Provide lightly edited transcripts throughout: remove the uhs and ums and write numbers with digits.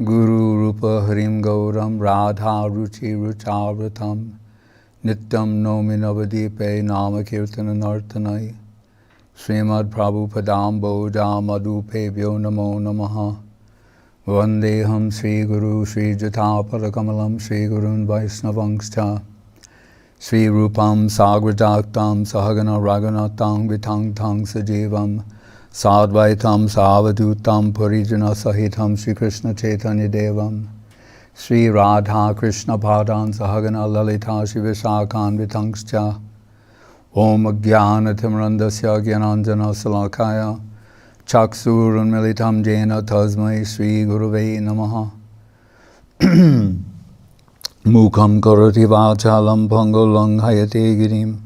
Guru Rupa Harim Gauram Radha Ruchi Ruchavratam Nityam Nomi Navadipe Nama Kirtana Nartanai Srimad Prabhupadam Bodha Madhupe Vyo Namo Namaha Vandeham Sri Guru Sri Jatapara Kamalam Sri Gurun Vaisnavangscha Sri Rupam Sagrajaktam Sahagana Raghunatam Vitang Tang Sajivam Sadvaitam Savadutam Parijana Sahitam Sri Krishna Chaitanya Devam Sri Radha Krishna Padan Sahagana Lalita Shri Vishakhan Vitangscha Om Jnana Timrandasya Gyananjana Salakaya Chaksurun Militam Jena Tasmai Sri Guruvei Namaha Mukham Karati Vachalam Pangolang Hayate Girim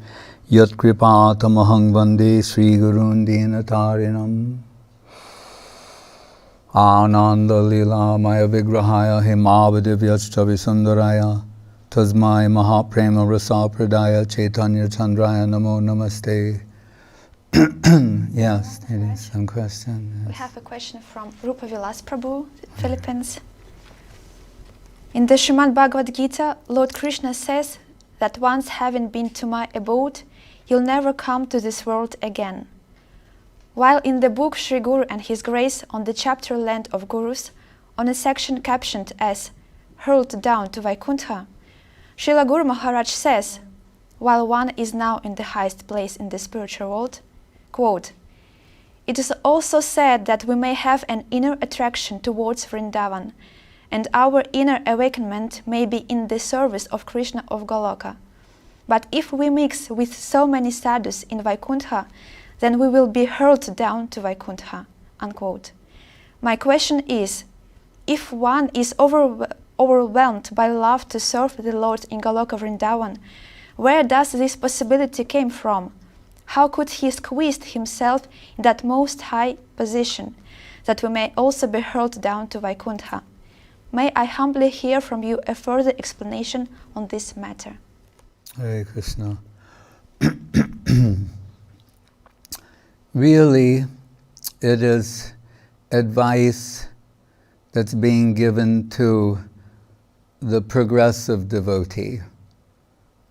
Yat Kripatamahang Vande Sri Gurun Dinatarinam Ananda Lila Maya Vigrahaya Himavadivyashtavi Sundaraya Tasmai Mahaprema Rasa Pradaya Chaitanya Chandraya Namo Namaste. Yes, there is some question. Yes. We have a question from Rupa Vilas Prabhu, Philippines. In the Srimad Bhagavad Gita, Lord Krishna says that once having been to my abode, you'll never come to this world again. While in the book Sri Guru and His Grace on the chapter Land of Gurus, on a section captioned as Hurled Down to Vaikuntha, Srila Guru Maharaj says, while one is now in the highest place in the spiritual world, quote, it is also said that we may have an inner attraction towards Vrindavan, and our inner awakenment may be in the service of Krishna of Goloka. But if we mix with so many sadhus in Vaikuntha, then we will be hurled down to Vaikuntha, unquote. My question is, if one is overwhelmed by love to serve the Lord in Goloka Vrindavan, where does this possibility came from? How could he squeeze himself in that most high position, that we may also be hurled down to Vaikuntha? May I humbly hear from you a further explanation on this matter. Hare Krishna. Really, it is advice that's being given to the progressive devotee,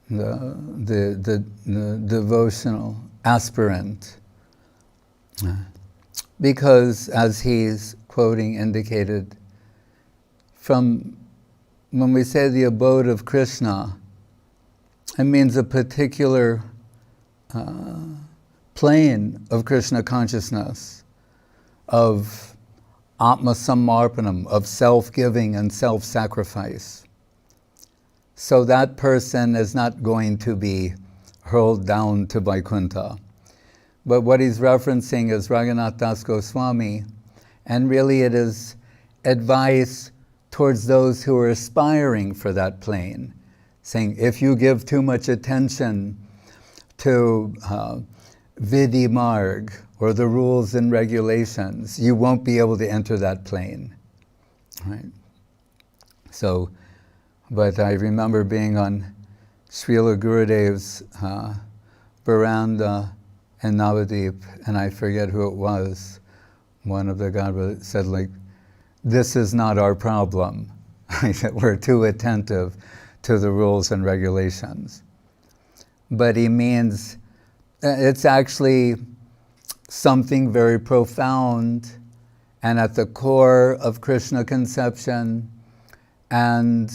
the devotional aspirant. Because, as he's quoting indicated, from when we say the abode of Krishna, it means a particular plane of Krishna consciousness, of Atma Samarpanam, of self-giving and self-sacrifice. So that person is not going to be hurled down to Vaikuntha. But what he's referencing is Raghunath Das Goswami, and really it is advice towards those who are aspiring for that plane, saying if you give too much attention to Vidhi Marg, or the rules and regulations, you won't be able to enter that plane. Right? So, but I remember being on Srila Gurudev's veranda in Navadip, and I forget who it was. One of the Godbrothers said, like, this is not our problem. I said, we're too attentive to the rules and regulations. But he means, it's actually something very profound and at the core of Krishna conception and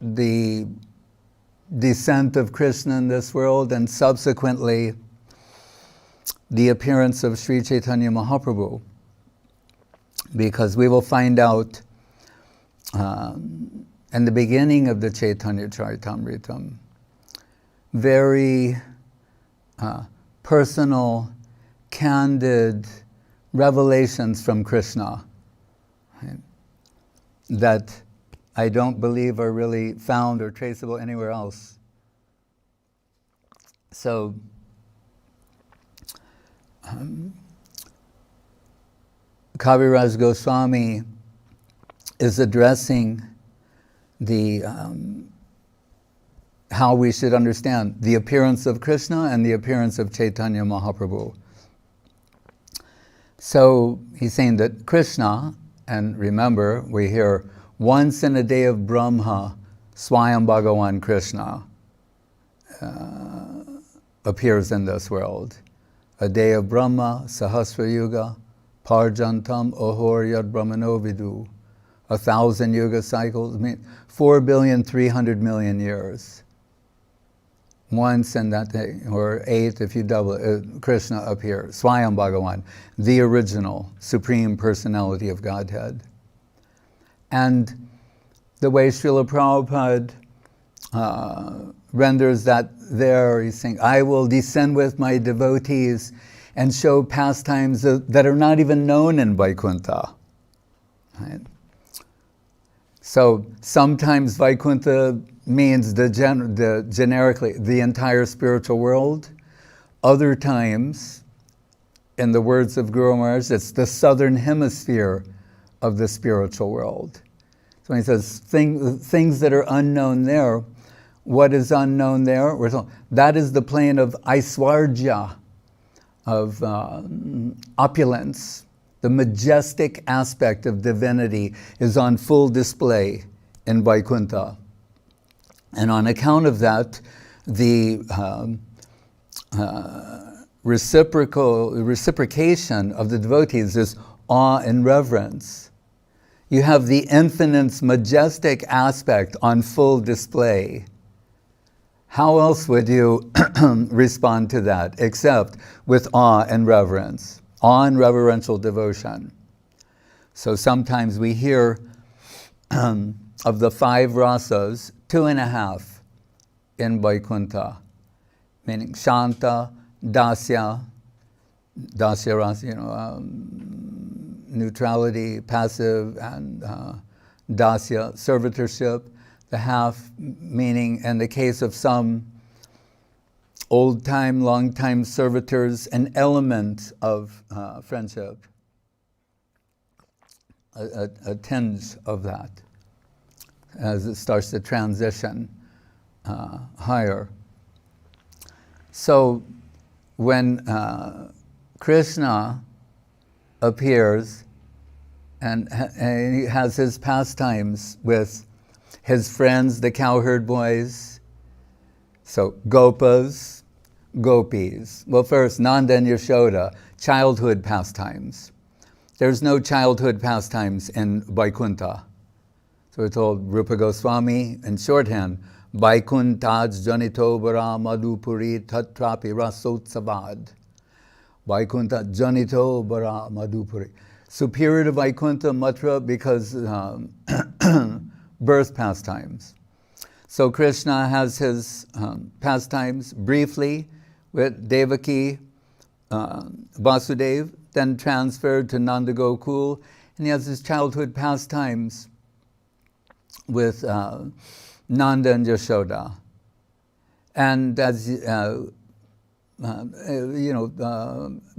the descent of Krishna in this world, and subsequently the appearance of Sri Chaitanya Mahaprabhu. Because we will find out in the beginning of the Chaitanya Charitamrita, very personal, candid revelations from Krishna, right, that I don't believe are really found or traceable anywhere else. So, Kaviraj Goswami is addressing the how we should understand the appearance of Krishna and the appearance of Chaitanya Mahaprabhu. So he's saying that Krishna And remember, we hear once in a day of Brahma, Swayam Bhagavan Krishna appears in this world. A day of Brahma, Sahasra Yuga, Parjantam Ohor Yad Brahmano Vidu. 1,000 yuga cycles, 4,300,000,000 years. Once in that day, or 8 if you double it, Krishna appears, Swayam Bhagavan, the original Supreme Personality of Godhead. And the way Srila Prabhupada renders that there, he's saying, I will descend with my devotees and show pastimes that are not even known in Vaikuntha. Right? So sometimes Vaikuntha means generically the entire spiritual world. Other times, in the words of Guru Maharaj, it's the southern hemisphere of the spiritual world. So when he says things that are unknown there, what is unknown there? That is the plane of Aiswarja, of opulence. The majestic aspect of divinity is on full display in Vaikuntha. And on account of that, the reciprocation of the devotees is awe and reverence. You have the infinite's majestic aspect on full display. How else would you respond to that except with awe and reverence? Awe and reverential devotion. So sometimes we hear of the 5 rasas, 2.5 in Vaikuntha, meaning Shanta, Dasya rasa, neutrality, passive, and Dasya, servitorship, the half, meaning in the case of some old-time, long-time servitors, an element of friendship, a tinge of that, as it starts to transition higher. So when Krishna appears and he has his pastimes with his friends, the cowherd boys, so Gopas, Gopis. Well, first, Nanda and Yashoda, childhood pastimes. There's no childhood pastimes in Vaikuntha. So we're told, Rupa Goswami, in shorthand, Vaikuntaj Janito Bara Madhupuri Tatrapi Rasotsavad. Vaikuntha Janito Bara Madhupuri. Superior to Vaikuntha, Mathura, because birth pastimes. So Krishna has his pastimes briefly with Devaki, Vasudeva, then transferred to Nanda Gokul, and he has his childhood pastimes with Nanda and Yashoda. And as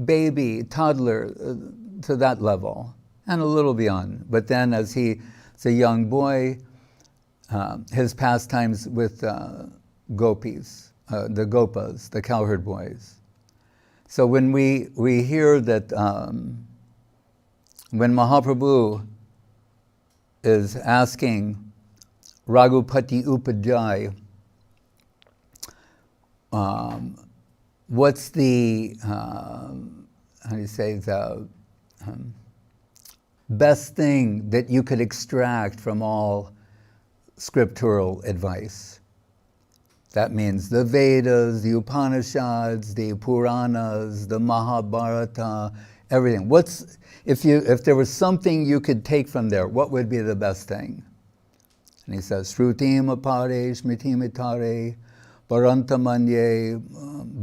baby, toddler, to that level, and a little beyond. But then as he's a young boy, his pastimes with gopis, the gopas, the cowherd boys. So when we hear that when Mahaprabhu is asking Raghupati Upadhyay, what's the, the best thing that you could extract from all scriptural advice? That means the Vedas, the Upanishads, the Puranas, the Mahabharata, everything. If there was something you could take from there, what would be the best thing? And he says, Shrutim apare, shmitim itare, barantamanye,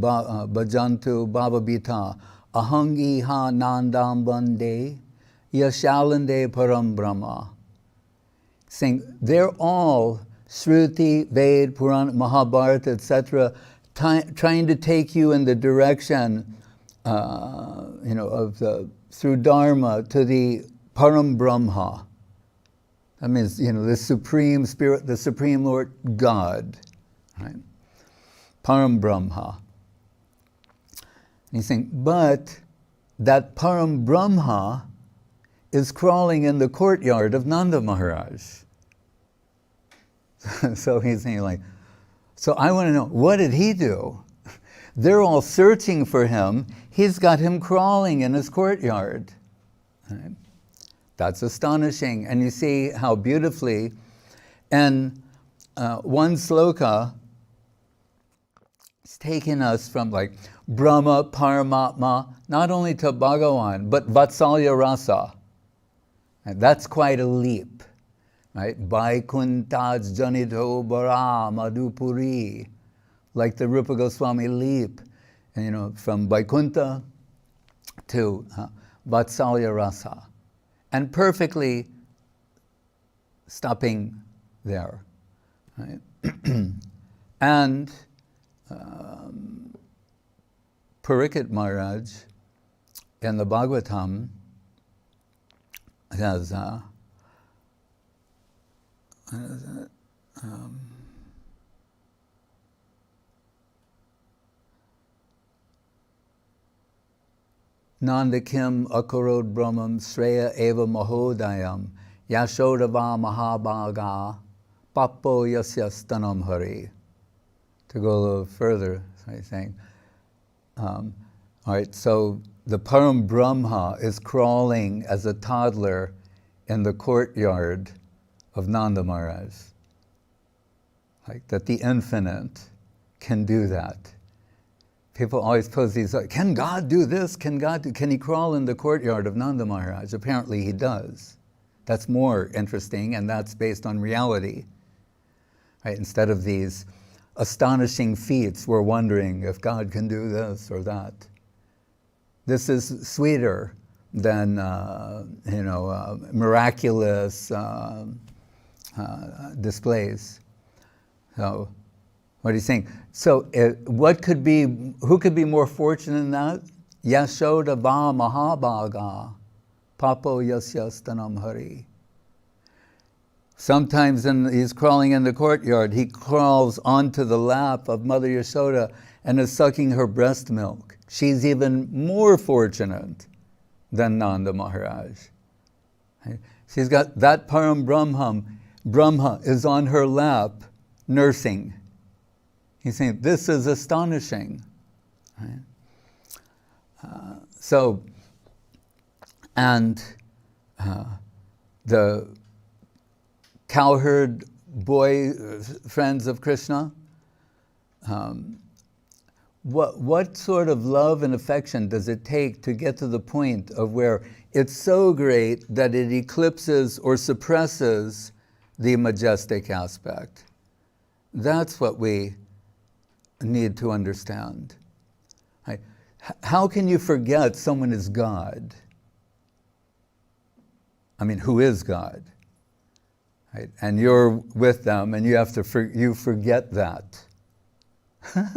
bhajantu bhavabhita, ahangi ha nandam bande, yashalande param brahma. Saying, they're all Shruti, Ved, Purana, Mahabharata, etc., trying to take you in the direction, through Dharma to the Param Brahma. That means, the Supreme Spirit, the Supreme Lord God, right? Param Brahma. And he's saying, but that Param Brahma is crawling in the courtyard of Nanda Maharaj. So he's saying like, so I want to know, what did he do? They're all searching for him. He's got him crawling in his courtyard. Right? That's astonishing. And you see how beautifully, and one sloka is taking us from like Brahma, Paramatma, not only to Bhagavan, but Vatsalya Rasa. And that's quite a leap. Right? Vaikuntha janito bara madhupuri. Like the Rupa Goswami leap, and, from Vaikuntha to Vatsalya Rasa. And perfectly stopping there. Right? And Parikshit Maharaj in the Bhagavatam has what is it? Nandakim akarod brahmam sreya eva mahodayam yashodava mahabhaga papo yasya stanam hari. To go a little further, so he's saying, all right, so the Param Brahma is crawling as a toddler in the courtyard of Nanda Maharaj. Like that the infinite can do that. People always pose these, like, can God do this? Can he crawl in the courtyard of Nanda Maharaj? Apparently he does. That's more interesting, and that's based on reality. Right? Instead of these astonishing feats, we're wondering if God can do this or that. This is sweeter than, miraculous displays. So, what he's saying. So, who could be more fortunate than that? Yashoda va mahabhaga, papo yasya stanam hari. Sometimes he's crawling in the courtyard, he crawls onto the lap of Mother Yashoda and is sucking her breast milk. She's even more fortunate than Nanda Maharaj. She's got that Param Brahma is on her lap nursing. He's saying, this is astonishing. Right? The cowherd boy friends of Krishna, what sort of love and affection does it take to get to the point of where it's so great that it eclipses or suppresses the majestic aspect? That's what we need to understand. Right? How can you forget someone is God? I mean, who is God? Right? And you're with them, and you forget that. On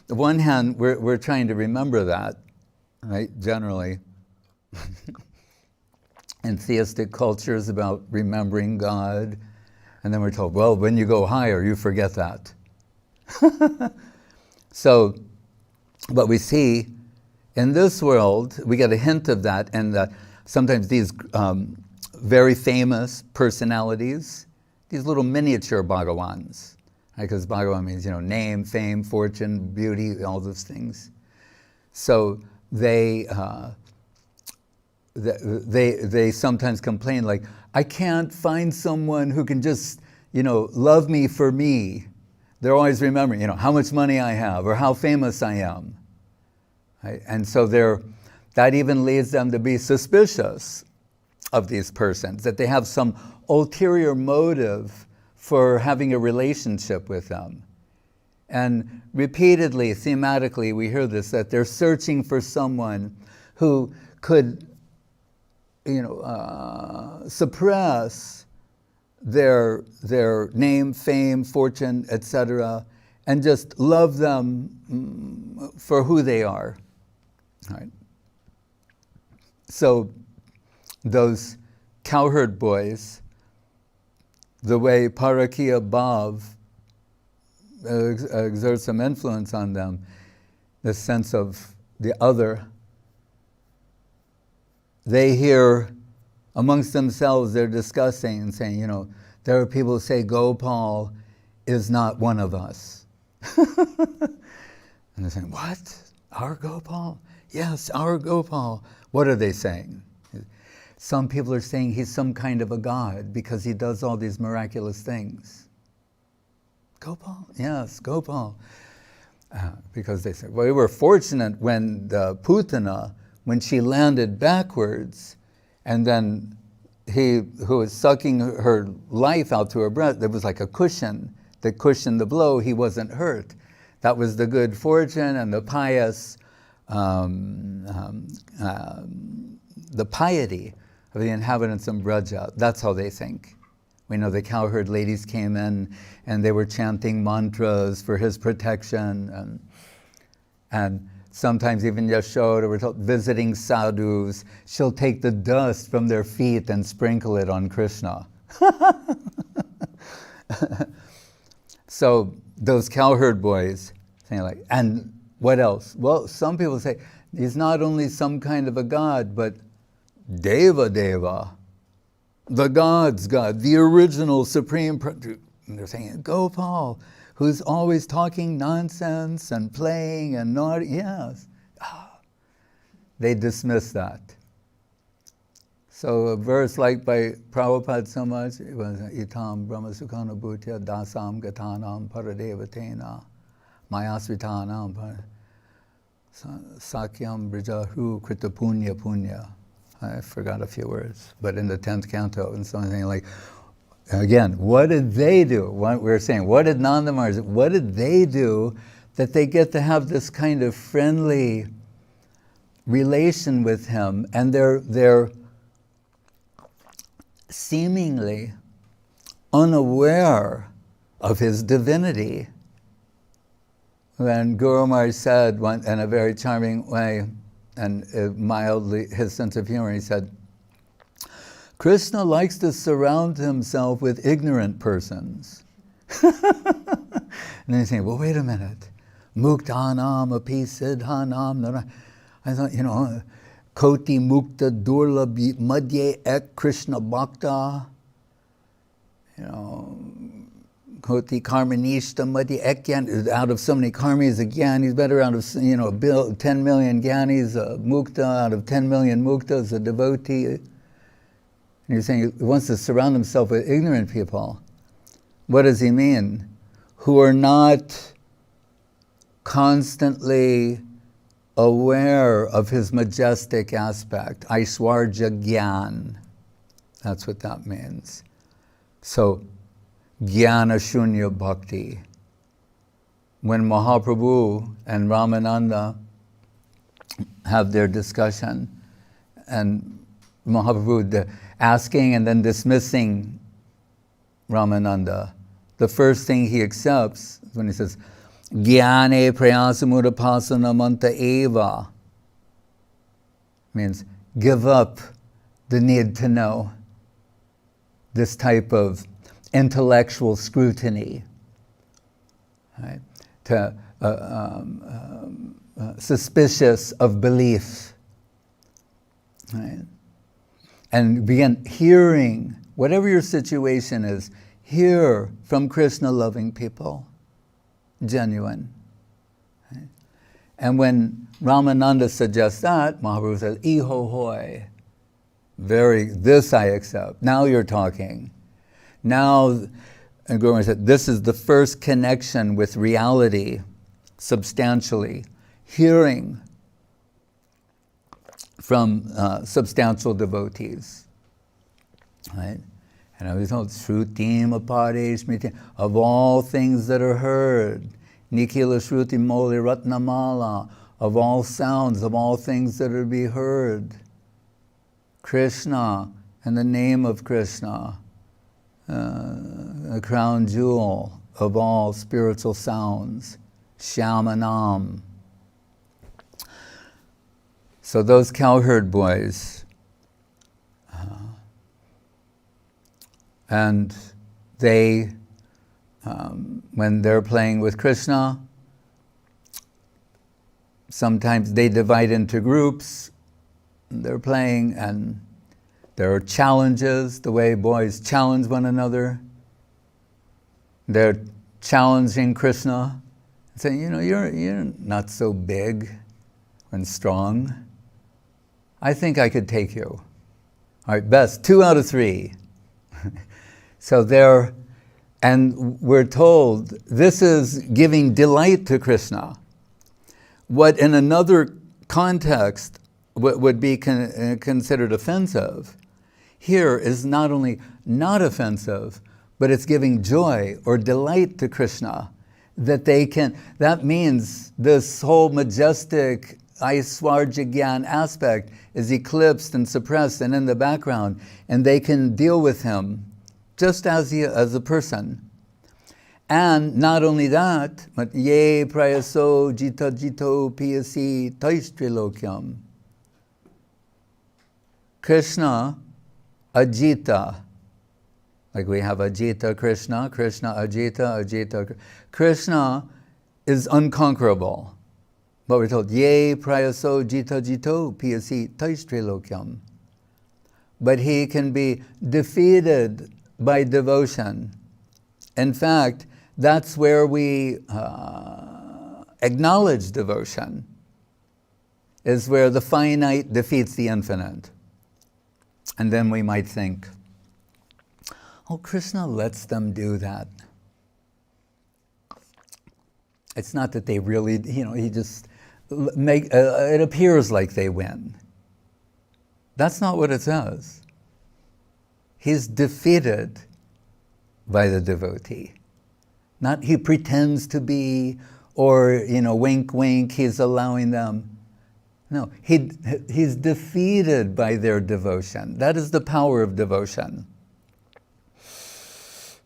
the one hand, we're trying to remember that, right? Generally, in theistic cultures about remembering God, and then we're told, well, when you go higher, you forget that. So, but we see in this world, we get a hint of that, and sometimes these very famous personalities, these little miniature Bhagavans, because right? Bhagavan means, name, fame, fortune, beauty, all those things. So they sometimes complain like, I can't find someone who can just, love me for me. They're always remembering, how much money I have or how famous I am. Right? And so that even leads them to be suspicious of these persons, that they have some ulterior motive for having a relationship with them. And repeatedly, thematically, we hear this, that they're searching for someone who could, suppress their name, fame, fortune, etc., and just love them for who they are. Right? So those cowherd boys, the way Parakiya Bhav exerts some influence on them, the sense of the other, they hear Amongst themselves, they're discussing and saying, there are people who say Gopal is not one of us. And they're saying, what? Our Gopal? Yes, our Gopal. What are they saying? Some people are saying he's some kind of a god because he does all these miraculous things. Gopal? Yes, Gopal. Because they say, well, we were fortunate when the Putana, when she landed backwards, and then he who was sucking her life out through her breath, there was like a cushion that cushioned the blow, he wasn't hurt. That was the good fortune and the pious, the piety of the inhabitants of Braja. That's how they think. We know the cowherd ladies came in and they were chanting mantras for his protection, and sometimes even Yashoda, we're told, visiting sadhus, she'll take the dust from their feet and sprinkle it on Krishna. So those cowherd boys saying like, and what else? Well, some people say he's not only some kind of a god, but Deva Deva, the God's God, the original supreme. And they're saying Gopal, who's always talking nonsense and playing and naughty. Yes. They dismiss that. So a verse liked by Prabhupada so much, it was Itam Brahma Sukhana Bhutya Dasam Gatanam Paradevatena Mayasvitanam Sakyam Brijahu Krita Punya Punya. I forgot a few words, but in the 10th canto and something like, again, what did they do? What we were saying, what did Nanda Maharaj, what did they do that they get to have this kind of friendly relation with him, and they're seemingly unaware of his divinity? When Guru Maharaj said in a very charming way, and mildly, his sense of humor, he said, Krishna likes to surround himself with ignorant persons. And then he's saying, well, wait a minute. Muktanam api siddhanam. I thought, Koti mukta durlabh madhye ek Krishna bhakta. Koti karmanishta madhye ek gyan. Out of so many karmis, a gyan, he's better out of 10 million gyanis, mukta, out of 10 million muktas, a devotee. And he's saying he wants to surround himself with ignorant people. What does he mean? Who are not constantly aware of his majestic aspect. Aishwarja Gyan. That's what that means. So, Jnana Shunya Bhakti. When Mahaprabhu and Ramananda have their discussion, and Mahaprabhu asking and then dismissing Ramananda, the first thing he accepts is when he says, Jnane prayasamudapasana manta eva, means give up the need to know, this type of intellectual scrutiny, right? Suspicious of belief, right? And begin hearing, whatever your situation is, hear from Krishna-loving people, genuine. Right? And when Ramananda suggests that, Mahaprabhu says, Iho hoy, this I accept. Now you're talking. Now, and Guru Maharaj said, this is the first connection with reality, substantially, hearing from substantial devotees, right? And I was told, Shrutim apare smriti, of all things that are heard, Nikila Shruti Moli Ratnamala, of all sounds, of all things that are to be heard, Krishna and the name of Krishna, a crown jewel of all spiritual sounds, Shyamanam. So those cowherd boys, and they, when they're playing with Krishna, sometimes they divide into groups, they're playing, and There are challenges, the way boys challenge one another. They're challenging Krishna, saying, you're not so big and strong. I think I could take you. All right, best, 2 out of 3. So and we're told this is giving delight to Krishna. What in another context would be considered offensive, here is not only not offensive, but it's giving joy or delight to Krishna. That means this whole majestic Aishwarya Gyan aspect is eclipsed and suppressed and in the background, and they can deal with him just as a person. And not only that, but ye prayaso jita jito piyasi taistrilokyam. Krishna ajita. Like we have ajita Krishna, Krishna ajita, ajita. Krishna is unconquerable. But we're told, ye prayaso jita jito piyasi taistrilokyam. But he can be defeated by devotion. In fact, that's where we acknowledge devotion, is where the finite defeats the infinite. And then we might think, oh, Krishna lets them do that. It's not that they really, he just it appears like they win. That's not what it says. He's defeated by the devotee. Not he pretends to be, or, wink, wink, he's allowing them. No, he's defeated by their devotion. That is the power of devotion.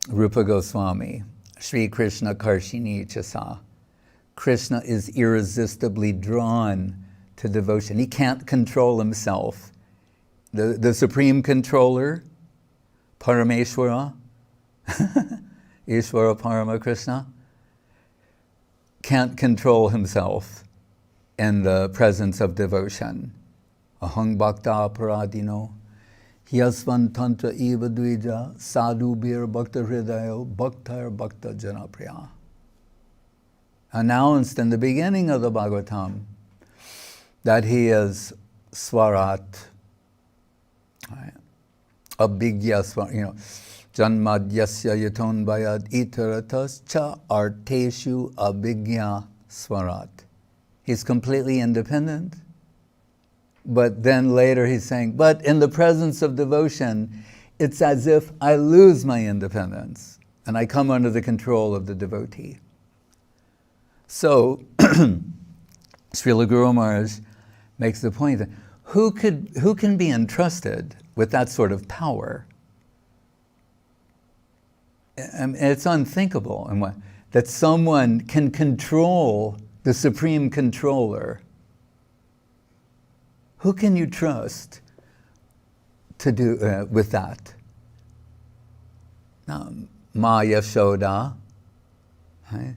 Rupa Goswami, Sri Krishna Karshini Chasa. Krishna is irresistibly drawn to devotion. He can't control himself. The supreme controller, Parameshwara, Ishvara Parama Krishna, can't control himself in the presence of devotion. Ahang bhakta paradino, yasvan tantra eva dvija, sadhu bir bhakta hridayo, bhaktar bhakta janapriya. Announced in the beginning of the Bhagavatam that he is swarat, abhigya swarat, janmadyasya yaton bayad itaratas cha arteshu abhigya swarat. He's completely independent. But then later he's saying, but in the presence of devotion, it's as if I lose my independence and I come under the control of the devotee. So, Srila Guru Maharaj makes the point that who can be entrusted with that sort of power? It's unthinkable that someone can control the supreme controller. Who can you trust to do with that? Now, Ma Yashoda, right?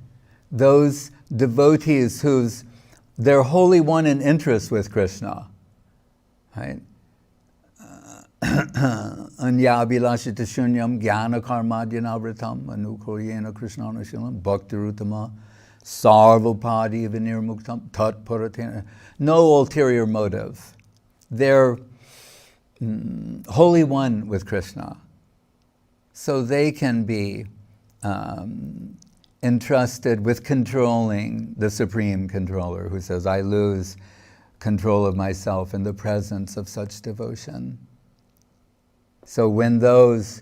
Those devotees they're wholly one in interest with Krishna, right? Anyabhilashita shunyam jnana karmadyanavritam anukuryena krishnanushilam bhaktirutama sarvapadi vinirmuktam tat paratena. No ulterior motive. They're wholly one with Krishna. So they can be entrusted with controlling the supreme controller who says, I lose control of myself in the presence of such devotion. So when those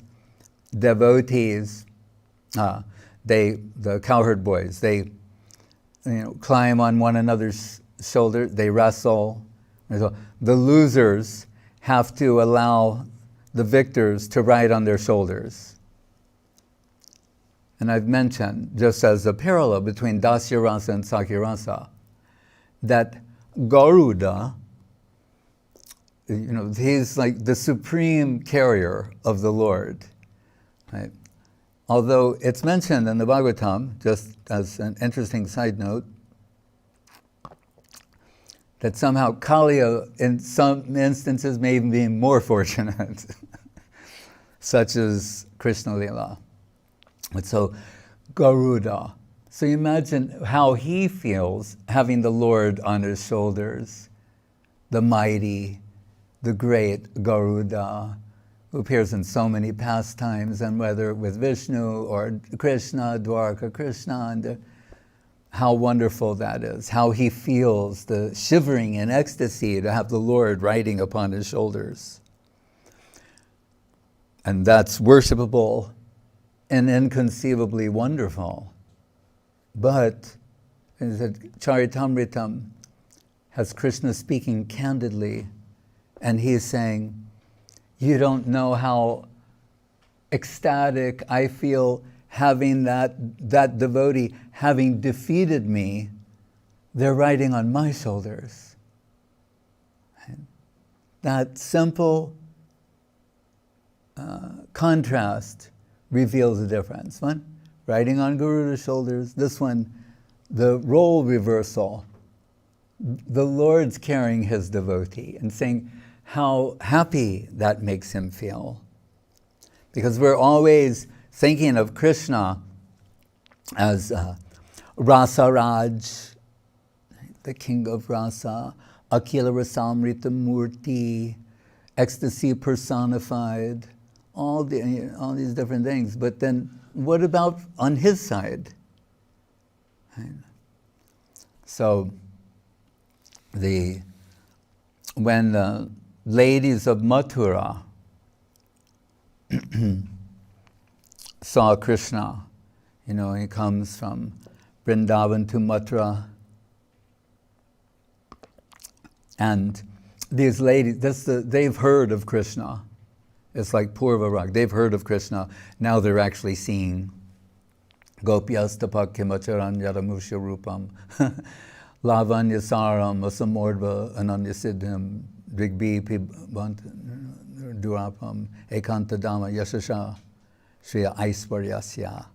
devotees, the cowherd boys, they climb on one another's shoulder, they wrestle. The losers have to allow the victors to ride on their shoulders. And I've mentioned, just as a parallel between Dasya Rasa and Sakya Rasa, that Garuda, he's like the supreme carrier of the Lord, right? Although it's mentioned in the Bhagavatam, just as an interesting side note, that somehow Kaliya, in some instances, may even be more fortunate, such as Krishna Lila. And so, Garuda. So you imagine how he feels having the Lord on his shoulders, the mighty, the great Garuda, who appears in so many pastimes, and whether with Vishnu or Krishna, Dwarka Krishna, and how wonderful that is, how he feels the shivering in ecstasy to have the Lord riding upon his shoulders. And that's worshipable and inconceivably wonderful. But Charitamritam has Krishna speaking candidly, and he's saying, you don't know how ecstatic I feel having that devotee, having defeated me, they're riding on my shoulders. That simple contrast reveals the difference. One, riding on Garuda's shoulders. This one, the role reversal. The Lord's carrying his devotee and saying how happy that makes him feel. Because we're always thinking of Krishna as Rasaraj, the king of rasa, Akila Rasamrita Murti, ecstasy personified, all these different things. But then what about on his side? So when the ladies of Mathura saw Krishna, he comes from Vrindavan to Mathura, and these ladies, they've heard of Krishna. It's like Purva Rag. They've heard of Krishna. Now they're actually seeing Gopyastapak Kimacharan Yadamusha Rupam Lavanya Saram Asamordva Ananya Siddham Rigbi Pibant Durapam Ekanta Dama Yashasha Shriya Aiswaryasya.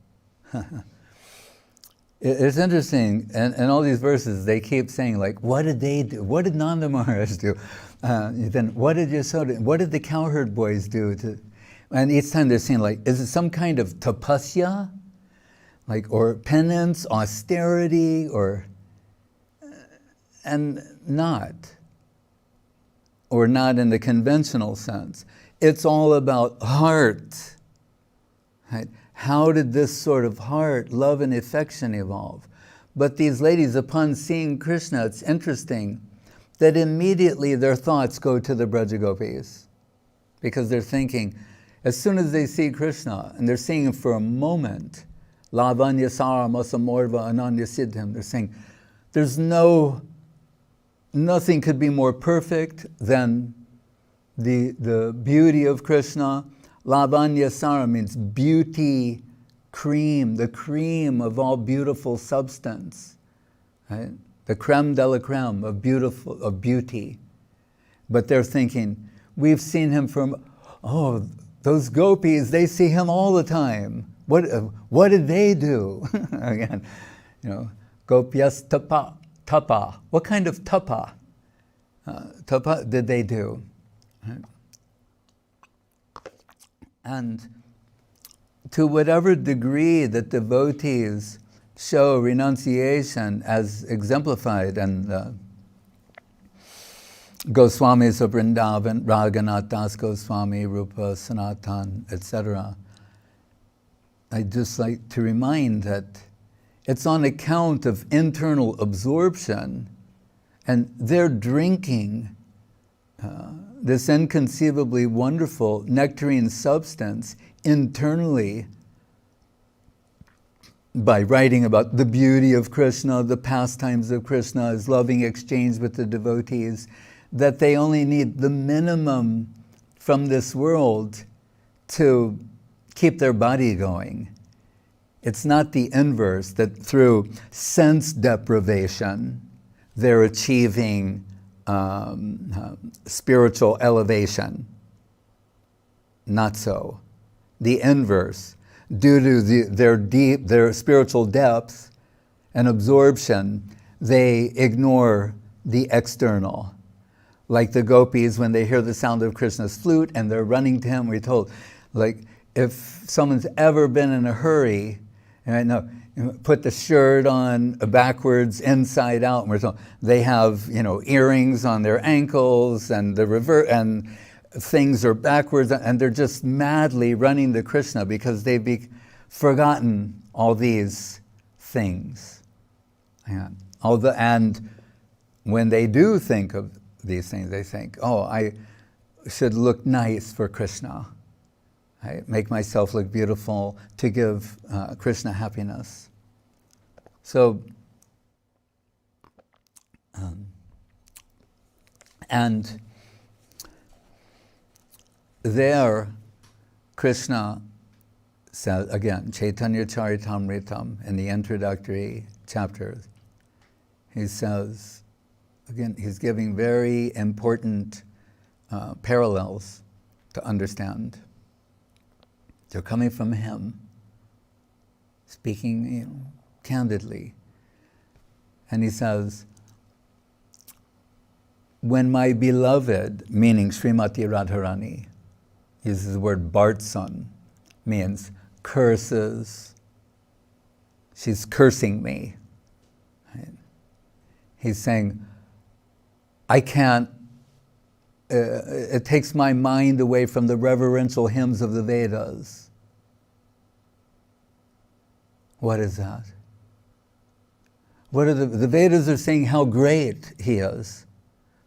It's interesting, and all these verses, they keep saying, like, what did they do? What did Nanda Maharaj do? Then what did Yasoda, what did the cowherd boys do? And each time they're saying, like, is it some kind of tapasya? Like, or penance, austerity, and not. Or not in the conventional sense. It's all about heart. Right? How did this sort of heart, love and affection evolve? But these ladies, upon seeing Krishna, it's interesting that immediately their thoughts go to the Brajagopis. Because they're thinking, as soon as they see Krishna, and they're seeing him for a moment, Lavanya Saram Asamorva Ananya Siddham, they're saying, there's nothing could be more perfect than the beauty of Krishna. Lavanya Sara means beauty, cream, the cream of all beautiful substance, right? The creme de la creme of beauty. But they're thinking, we've seen him from, those gopis, they see him all the time. What did they do? Again, gopyas tapa. What kind of tapa did they do? Right? And to whatever degree that devotees show renunciation as exemplified in the Goswamis of Vrindavan, Raghunath Das Goswami, Rupa, Sanatan, etc., I'd just like to remind that it's on account of internal absorption, and they're drinking this inconceivably wonderful nectarine substance internally by writing about the beauty of Krishna, the pastimes of Krishna, his loving exchange with the devotees, that they only need the minimum from this world to keep their body going. It's not the inverse, that through sense deprivation, they're achieving spiritual elevation. Not so. The inverse. Due to their spiritual depth and absorption, they ignore the external. Like the gopis, when they hear the sound of Krishna's flute and they're running to him, we're told, like, if someone's ever been in a hurry, and no, put the shirt on backwards, inside out, and we're told they have, earrings on their ankles, and and things are backwards, and they're just madly running to Krishna because they've forgotten all these things. And when they do think of these things, they think, oh, I should look nice for Krishna. I make myself look beautiful to give Krishna happiness. So, and there, Krishna says, again, Chaitanya Charitamritam, in the introductory chapters, he says, again, he's giving very important parallels to understand. They're coming from him, speaking candidly. And he says, when my beloved, meaning Srimati Radharani, uses the word Bartson, means curses, she's cursing me. Right? He's saying, I can't, it takes my mind away from the reverential hymns of the Vedas. What is that? What are the Vedas are saying how great he is.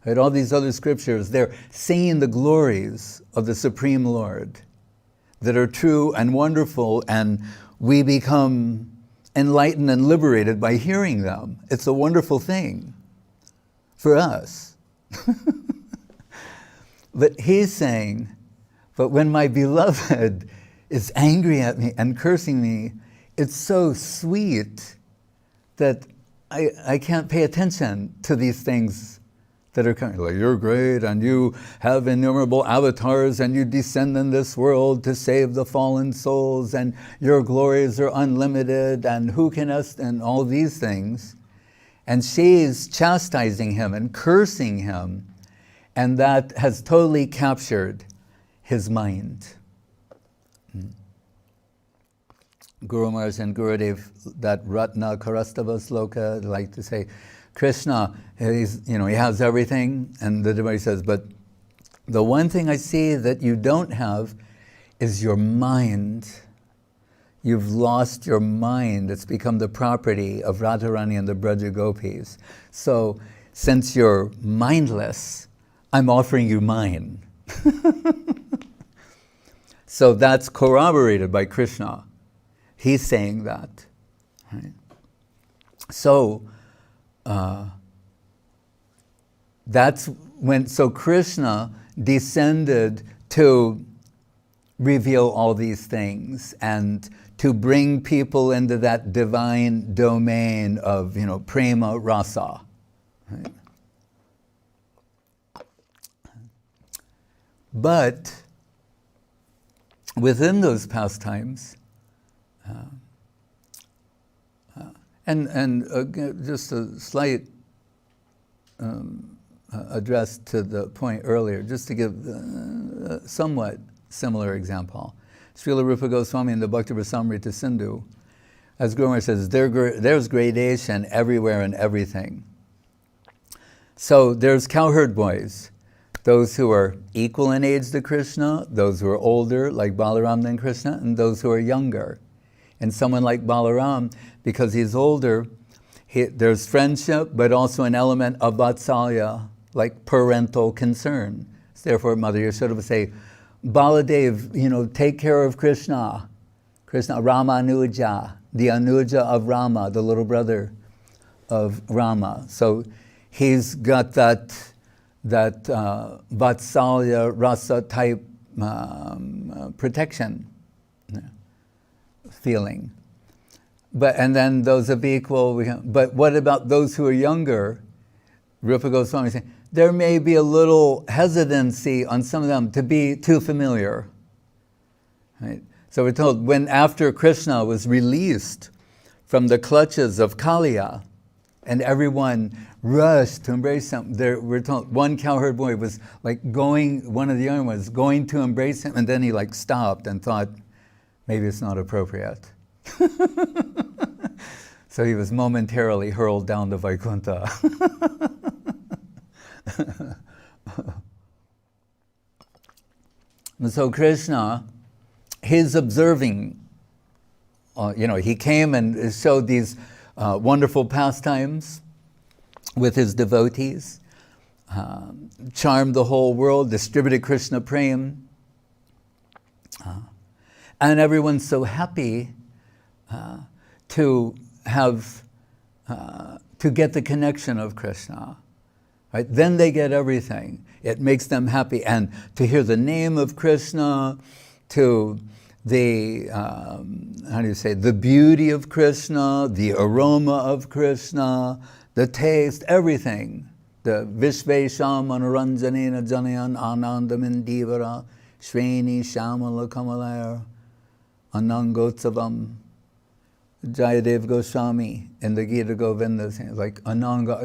Right? All these other scriptures, they're singing the glories of the Supreme Lord that are true and wonderful, and we become enlightened and liberated by hearing them. It's a wonderful thing for us. But he's saying, but when my beloved is angry at me and cursing me, it's so sweet that I can't pay attention to these things that are coming. Like, you're great, and you have innumerable avatars, and you descend in this world to save the fallen souls, and your glories are unlimited, and who can and all these things. And she's chastising him and cursing him, and that has totally captured his mind. Guru Maharaj and Gurudev, that Ratna Karastava sloka, like to say, Krishna, he has everything, and the devotee says, but the one thing I see that you don't have is your mind. You've lost your mind. It's become the property of Radharani and the Braja Gopis. So, since you're mindless, I'm offering you mine. So that's corroborated by Krishna. He's saying that. Right? So, that's when, so Krishna descended to reveal all these things and to bring people into that divine domain of, prema rasa. Right? But within those pastimes, just a slight address to the point earlier, just to give a somewhat similar example. Srila Rupa Goswami in the Bhakti Rasamrita Sindhu, as Guru Maharaj says, there's gradation everywhere and everything. So there's cowherd boys, those who are equal in age to Krishna, those who are older, like Balaram than Krishna, and those who are younger. And someone like Balaram, because he's older, there's friendship, but also an element of vatsalya, like parental concern. So therefore, Mother Yashoda would say, Baladev, take care of Krishna. Krishna, Ramanuja, the Anuja of Rama, the little brother of Rama. So he's got that vatsalya rasa type protection feeling. And then those of equal, but what about those who are younger? Rupa Goswami is saying, there may be a little hesitancy on some of them to be too familiar. Right? So we're told, after Krishna was released from the clutches of Kaliya, And everyone rushed to embrace him. We're told one cowherd boy was like going, one of the young ones, going to embrace him, and then he like stopped and thought, maybe it's not appropriate. So he was momentarily hurled down to Vaikuntha. And so Krishna, he's observing, he came and showed these wonderful pastimes with his devotees, charmed the whole world, distributed Krishna Prem, and everyone's so happy to have, to get the connection of Krishna. Right? Then they get everything. It makes them happy. And to hear the name of Krishna, to the, the beauty of Krishna, the aroma of Krishna, the taste, everything. The Vishvesham Manoranjanena Janayan Anandamindivara Shreni Shamala Kamalayar Anangotsavam. Jayadev Goswami in the Gita Govinda, like Ananga,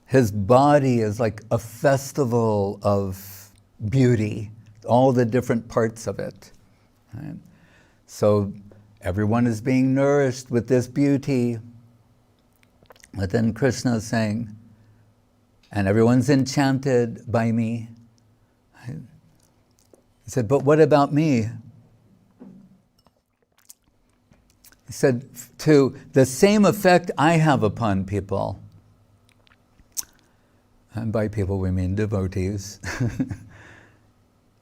his body is like a festival of beauty, all the different parts of it. Right? So everyone is being nourished with this beauty. But then Krishna is saying, and everyone's enchanted by me. Right? He said, but what about me? He said, to the same effect I have upon people, and by people we mean devotees,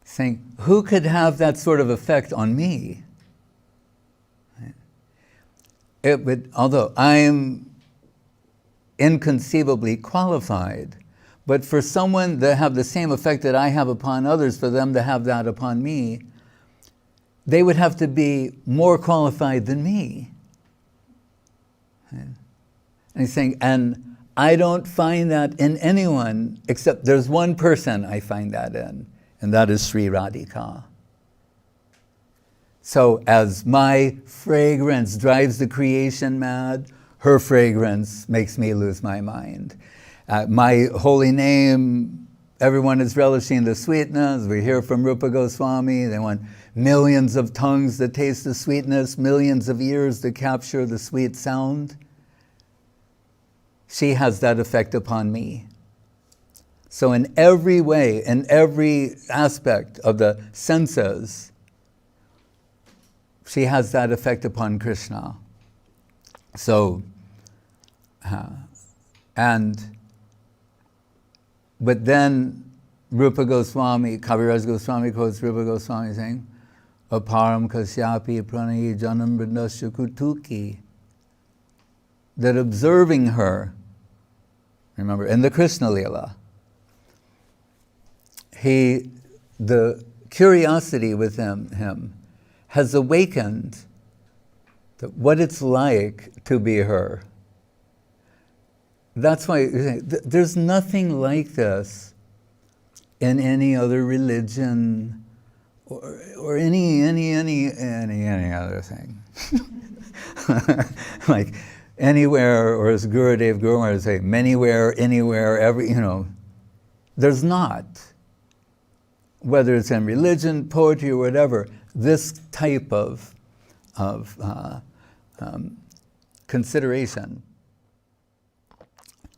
saying, who could have that sort of effect on me? It would, although I'm inconceivably qualified, but for someone to have the same effect that I have upon others, for them to have that upon me, they would have to be more qualified than me. And he's saying, and I don't find that in anyone, except there's one person I find that in, and that is Sri Radhika. So as my fragrance drives the creation mad, her fragrance makes me lose my mind. My holy name, everyone is relishing the sweetness. We hear from Rupa Goswami, they want millions of tongues to taste the sweetness, millions of ears to capture the sweet sound. She has that effect upon me. So in every way, in every aspect of the senses, she has that effect upon Krishna. So, but then Rupa Goswami, Kaviraj Goswami quotes Rupa Goswami saying, Aparam kasyapi pranayi janam brindasya kutuki, that observing her, remember, in the Krishna Lila, the curiosity within him has awakened what it's like to be her. That's why there's nothing like this in any other religion or any other thing. Like anywhere, or as Gurudev Gurumar would say, manywhere, anywhere, there's not. Whether it's in religion, poetry, or whatever, this type of consideration.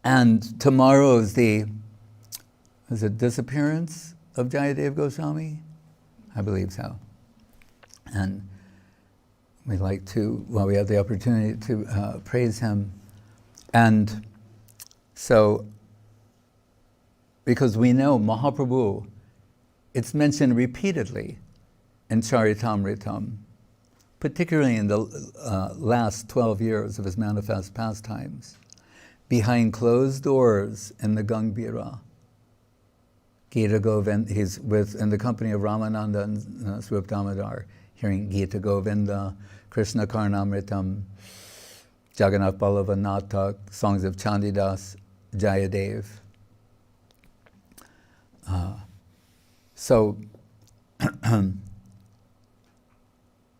And tomorrow is the disappearance of Jayadev Goswami? I believe so. And we'd like to, we have the opportunity to praise him. And so, because we know Mahaprabhu, it's mentioned repeatedly in Charitamritam, particularly in the last 12 years of his manifest pastimes, behind closed doors in the Gangbhira. Gita Govinda, he's in the company of Ramananda and Swarup Damodar, hearing Gita Govinda, Krishna Karnamritam, Jagannath Ballava Natak, songs of Chandidas, Jayadev. So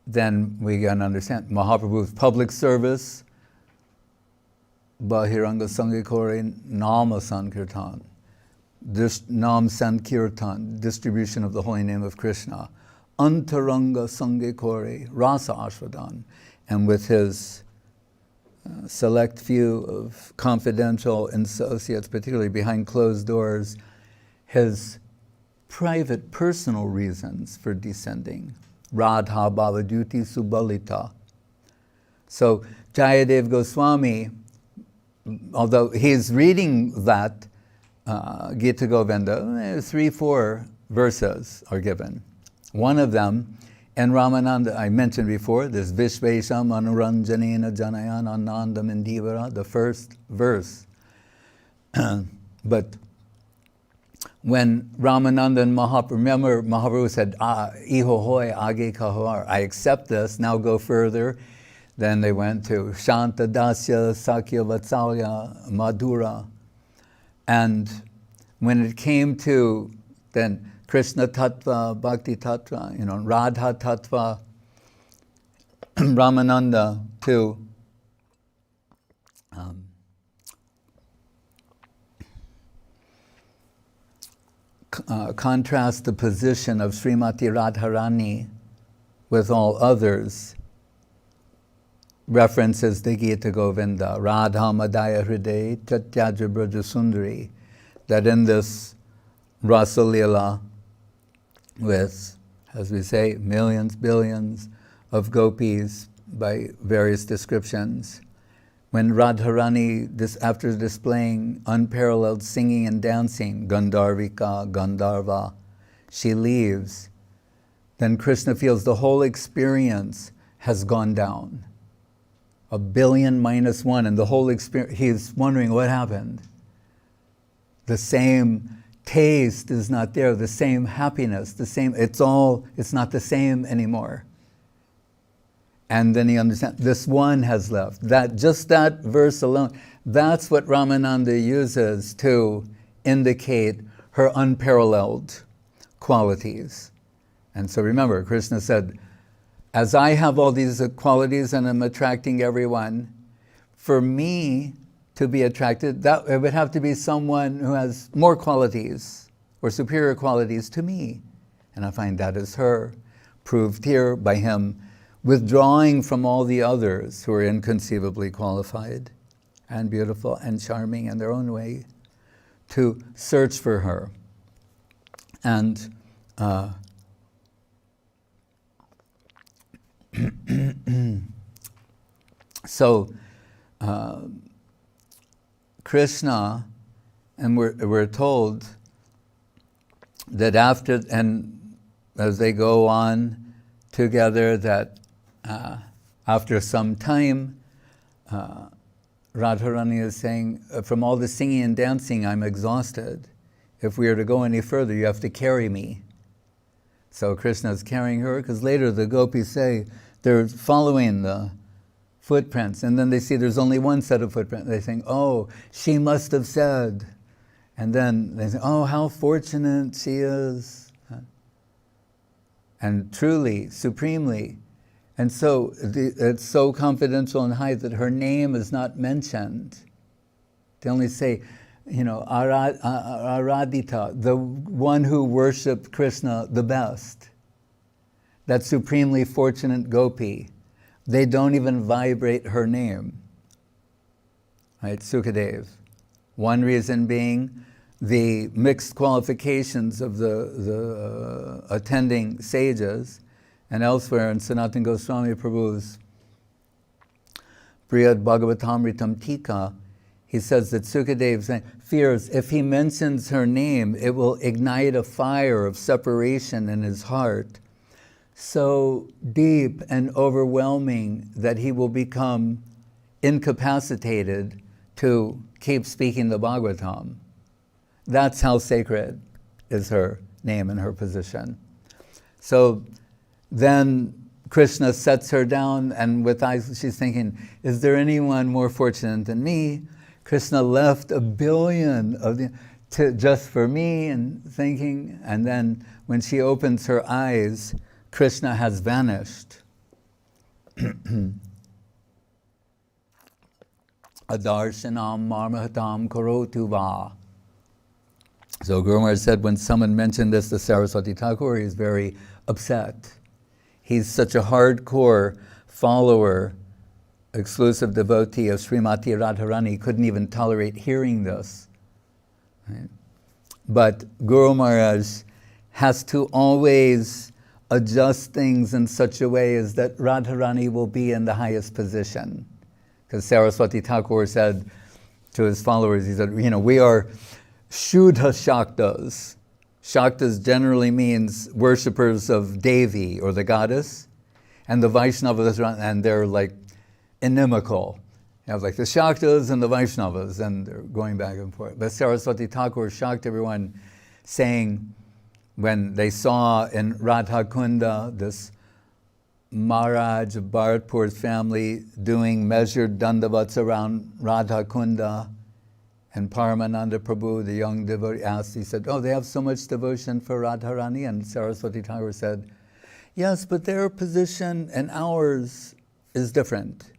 then we can understand Mahaprabhu's public service Bahiranga Sangikore Nama Sankirtan. Nam Sankirtan, distribution of the holy name of Krishna. Antaranga Sangikore Rasa Ashvadan. And with his select few of confidential associates, particularly behind closed doors, his private, personal reasons for descending. Radha Bhavaduti Subalita. So Jayadev Goswami, although he's reading that Gita Govinda, 3-4 verses are given. One of them, and Ramananda, I mentioned before, this Vishvesham Anuranjanena Janayan Anandam Indivara, the first verse. But when Ramananda and Mahaprabhu, remember Mahaprabhu said, Iho hoy age kahar, I accept this, now go further. Then they went to Shanta Dasya, Sakya Vatsalya, Madhura. And when it came to then Krishna Tattva, Bhakti Tattva, Radha Tattva, Ramananda to contrast the position of Srimati Radharani with all others, references the Gita Govinda, Radha Madaya Hriday Tatyaja Braja Sundari, that in this Rasa Leela, with, as we say, millions, billions of gopis by various descriptions, when Radharani, after displaying unparalleled singing and dancing, Gandharvika, Gandharva, she leaves, then Krishna feels the whole experience has gone down. 1 billion minus 1, and the whole experience, he's wondering what happened. The same taste is not there, the same happiness, it's not the same anymore. And then he understands, this one has left. Just that verse alone, that's what Ramananda uses to indicate her unparalleled qualities. And so remember, Krishna said, as I have all these qualities and I'm attracting everyone, for me to be attracted, it would have to be someone who has more qualities or superior qualities to me. And I find that is her, proved here by him withdrawing from all the others who are inconceivably qualified and beautiful and charming in their own way to search for her. And so Krishna, and we're told that after, and as they go on together, that after some time, Radharani is saying, from all the singing and dancing, I'm exhausted. If we are to go any further, you have to carry me. So Krishna is carrying her, because later the gopis say they're following the footprints, and then they see there's only one set of footprints. They think, oh, she must have said. And then they say, oh, how fortunate she is. And truly, supremely. And so it's so confidential and high that her name is not mentioned. They only say, Aradhita, the one who worshipped Krishna the best. That supremely fortunate gopi. They don't even vibrate her name. Right, Sukadev. One reason being the mixed qualifications of the attending sages, and elsewhere in Sanatana Goswami Prabhu's Brihad Bhagavatamritam Tika, he says that Sukadev fears if he mentions her name, it will ignite a fire of separation in his heart, so deep and overwhelming that he will become incapacitated to keep speaking the Bhagavatam. That's how sacred is her name and her position. So then Krishna sets her down, and with eyes, she's thinking, is there anyone more fortunate than me? Krishna left 1 billion just for me, and thinking, and then when she opens her eyes, Krishna has vanished. Adarshanam marmahatam karotu va. So Guru Maharaj said when someone mentioned this to Saraswati Thakur, he's very upset. He's such a hardcore follower, exclusive devotee of Srimati Radharani, he couldn't even tolerate hearing this. Right? But Guru Maharaj has to always adjust things in such a way as that Radharani will be in the highest position. Because Saraswati Thakur said to his followers, he said, we are Shuddha Shaktas. Shaktas generally means worshippers of Devi, or the goddess, and the Vaishnavas, and they're like inimical. You have like the Shaktas and the Vaishnavas, and they're going back and forth. But Saraswati Thakur shocked everyone, saying, when they saw in Radha Kunda, this Maharaj of Bharatpur's family doing measured dandavats around Radha Kunda, and Paramananda Prabhu, the young devotee, asked, he said, they have so much devotion for Radharani, and Saraswati Thakur said, yes, but their position and ours is different.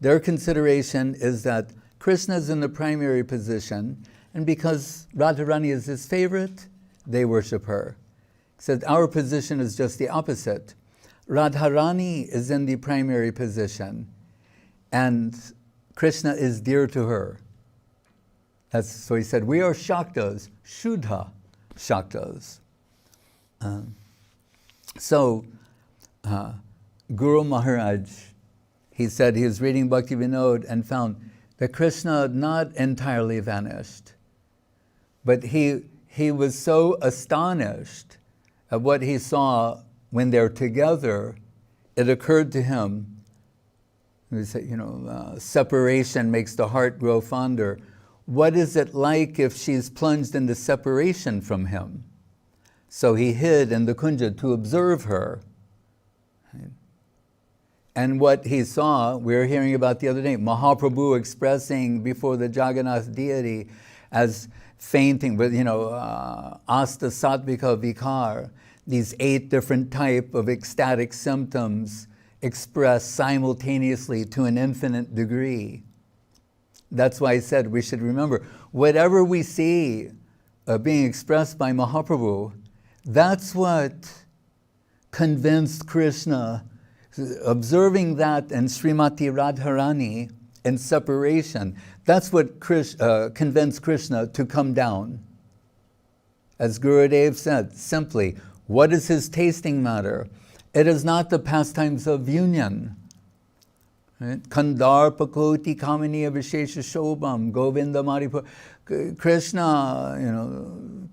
Their consideration is that Krishna is in the primary position, and because Radharani is his favorite, they worship her. He said, our position is just the opposite. Radharani is in the primary position, and Krishna is dear to her. So he said, we are Shaktas, Shuddha Shaktas. Guru Maharaj, he said he was reading Bhakti Vinod and found that Krishna had not entirely vanished, but he was so astonished at what he saw when they're together, it occurred to him, he said, separation makes the heart grow fonder. What is it like if she's plunged into separation from him? So he hid in the kunja to observe her. And what he saw, we were hearing about the other day, Mahaprabhu expressing before the Jagannath deity as fainting with, asta sattvika vikar, these 8 different type of ecstatic symptoms expressed simultaneously to an infinite degree. That's why I said we should remember, whatever we see being expressed by Mahaprabhu, that's what convinced Krishna, observing that in Srimati Radharani in separation, that's what convinced Krishna to come down. As Gurudev said, simply, what is his tasting matter? It is not the pastimes of union. Right? Kandar pakoti kamini avishesha shobham govinda maripa. Krishna,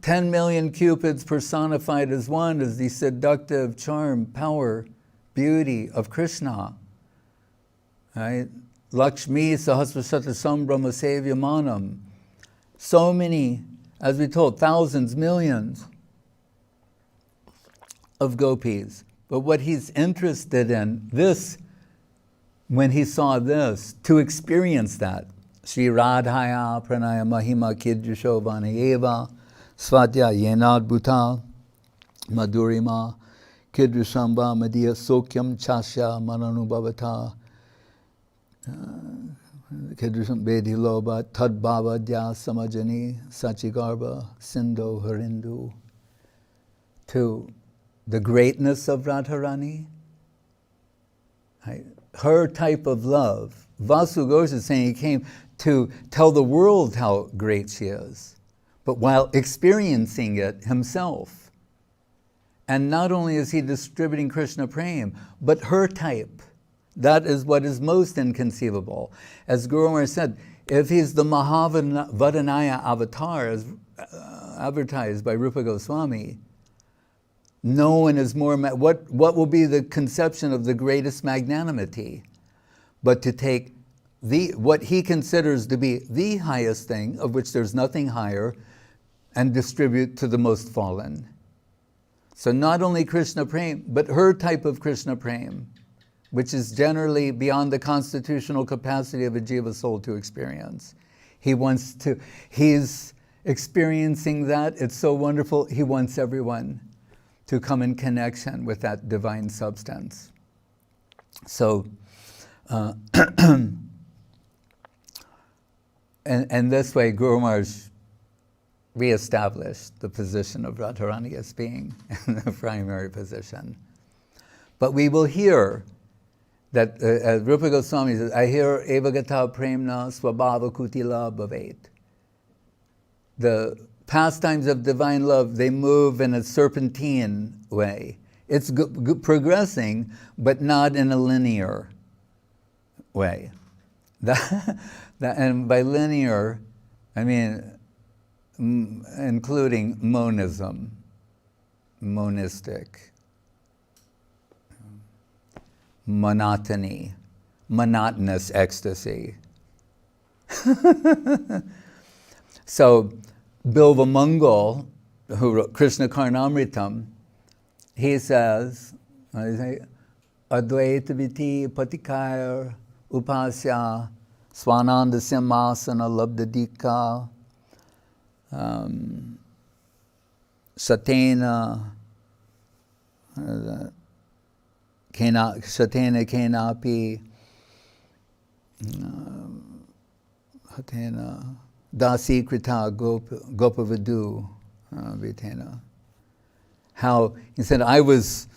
10 million cupids personified as one, as the seductive charm, power, beauty of Krishna. Right? Lakshmi sahasrasata sambrahma sevyamanam. So many, as we told, thousands, millions of gopis. But what he's interested in, when he saw this, to experience that. Sri Radhaya pranaya mahima kidrishovana eva svatya yenad bhuta madurima kidrishamba madhya sokyam chasya mananubhavata kidrisham bedhi loba tadbhavadya samajani sachigarba sindo harindu. To the greatness of Radharani, her type of love. Vasu Ghosh is saying he came to tell the world how great she is, but while experiencing it himself. And not only is he distributing Krishna Prem, but her type. That is what is most inconceivable. As Guru Maharaj said, if he's the Mahavadhanaya avatar, as advertised by Rupa Goswami, no one is more, what will be the conception of the greatest magnanimity? But to take what he considers to be the highest thing, of which there's nothing higher, and distribute to the most fallen. So not only Krishna Prem, but her type of Krishna Prem, which is generally beyond the constitutional capacity of a jiva soul to experience. He's experiencing that, it's so wonderful, he wants everyone to come in connection with that divine substance. So, and this way Guru Maharaj reestablished the position of Radharani as being the primary position. But we will hear that, as Rupa Goswami says, I hear evagata premna swabhava kutila bhavet. The pastimes of divine love, they move in a serpentine way. It's progressing, but not in a linear way. And by linear, I mean including monism, monistic, monotony, monotonous ecstasy. So, Bilva Mangal, who wrote Krishna Karnamritam, he says, Advaita Viti Patikaya Upasya Swananda Simhasana Labdadika Satena Kenapi Hatena Dasi Krita Gopavadu Vitena. How he said, I was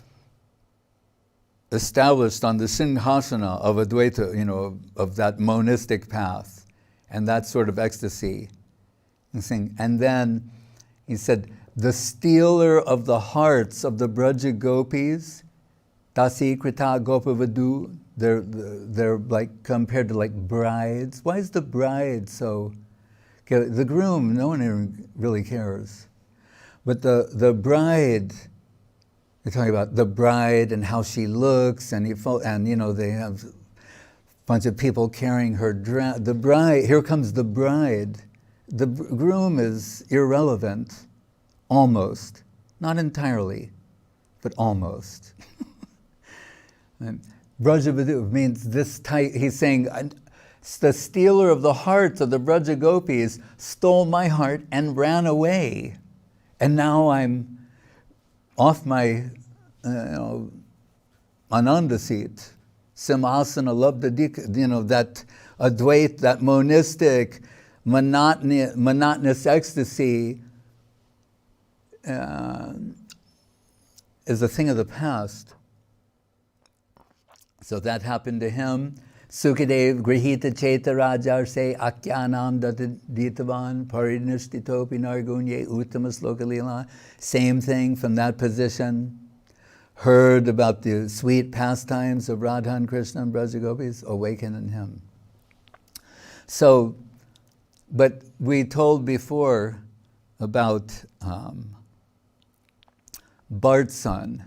established on the Singhasana of Advaita, of that monistic path and that sort of ecstasy. And then he said, the stealer of the hearts of the Braja Gopis, Dasi Krita Gopavadu, they're like compared to like brides. Why is the bride so? The groom, no one really cares. But the bride, they're talking about the bride and how she looks, and they have a bunch of people carrying her dress. The bride, here comes the bride. The groom is irrelevant, almost, not entirely, but almost. Brajavadu means this type. He's saying, the stealer of the hearts of the Braja Gopis stole my heart and ran away. And now I'm off my ananda seat. Simhasana labdadika, that advait, that monistic, monotonous ecstasy is a thing of the past. So that happened to him. Sukadev grihita cheta rajar se akyanam ditavan parinushtitopi nargunye uttamas lokalila. Same thing from that position. Heard about the sweet pastimes of Radha and Krishna and Braja Gopis, awaken in him. So, but we told before about Bhart's son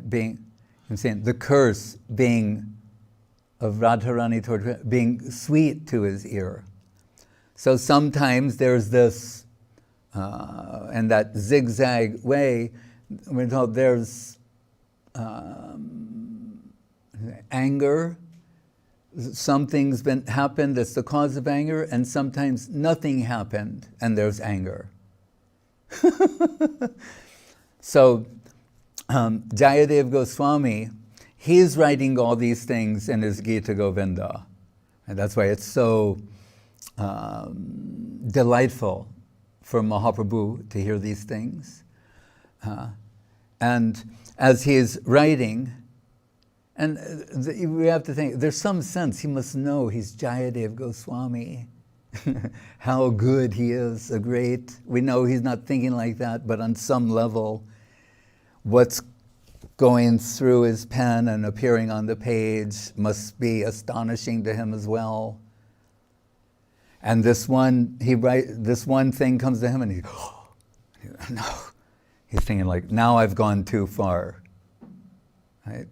being, I'm saying, the curse being of Radharani toward being sweet to his ear. So sometimes there's this, and that zigzag way, we're told there's anger, something's happened that's the cause of anger, and sometimes nothing happened and there's anger. So Jayadev Goswami, he's writing all these things in his Gita Govinda. And that's why it's so delightful for Mahaprabhu to hear these things. And as he's writing, and we have to think, there's some sense he must know he's Jayadev Goswami, how good he is, we know he's not thinking like that, but on some level, what's going through his pen and appearing on the page must be astonishing to him as well. And this one thing comes to him and he's thinking like, now I've gone too far. Right?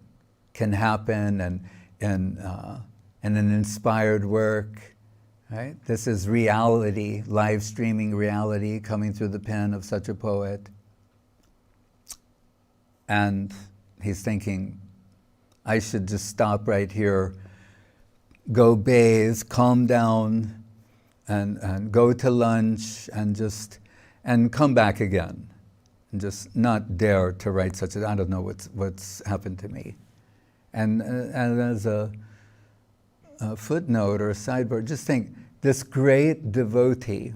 Can happen and in an inspired work. Right? This is reality, live streaming reality coming through the pen of such a poet. And he's thinking, I should just stop right here, go bathe, calm down, and go to lunch, and come back again, and just not dare to write such I don't know what's happened to me. And as a footnote or a sidebar, just think, this great devotee,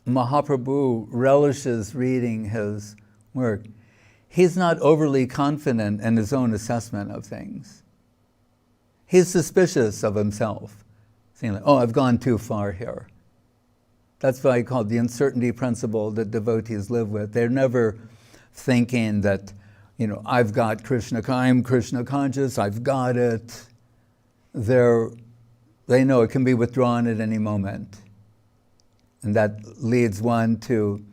Mahaprabhu relishes reading his work. He's not overly confident in his own assessment of things. He's suspicious of himself, saying like, oh, I've gone too far here. That's why I call it the uncertainty principle that devotees live with. They're never thinking that, I've got Krishna, I'm Krishna conscious, I've got it. They know it can be withdrawn at any moment. And that leads one to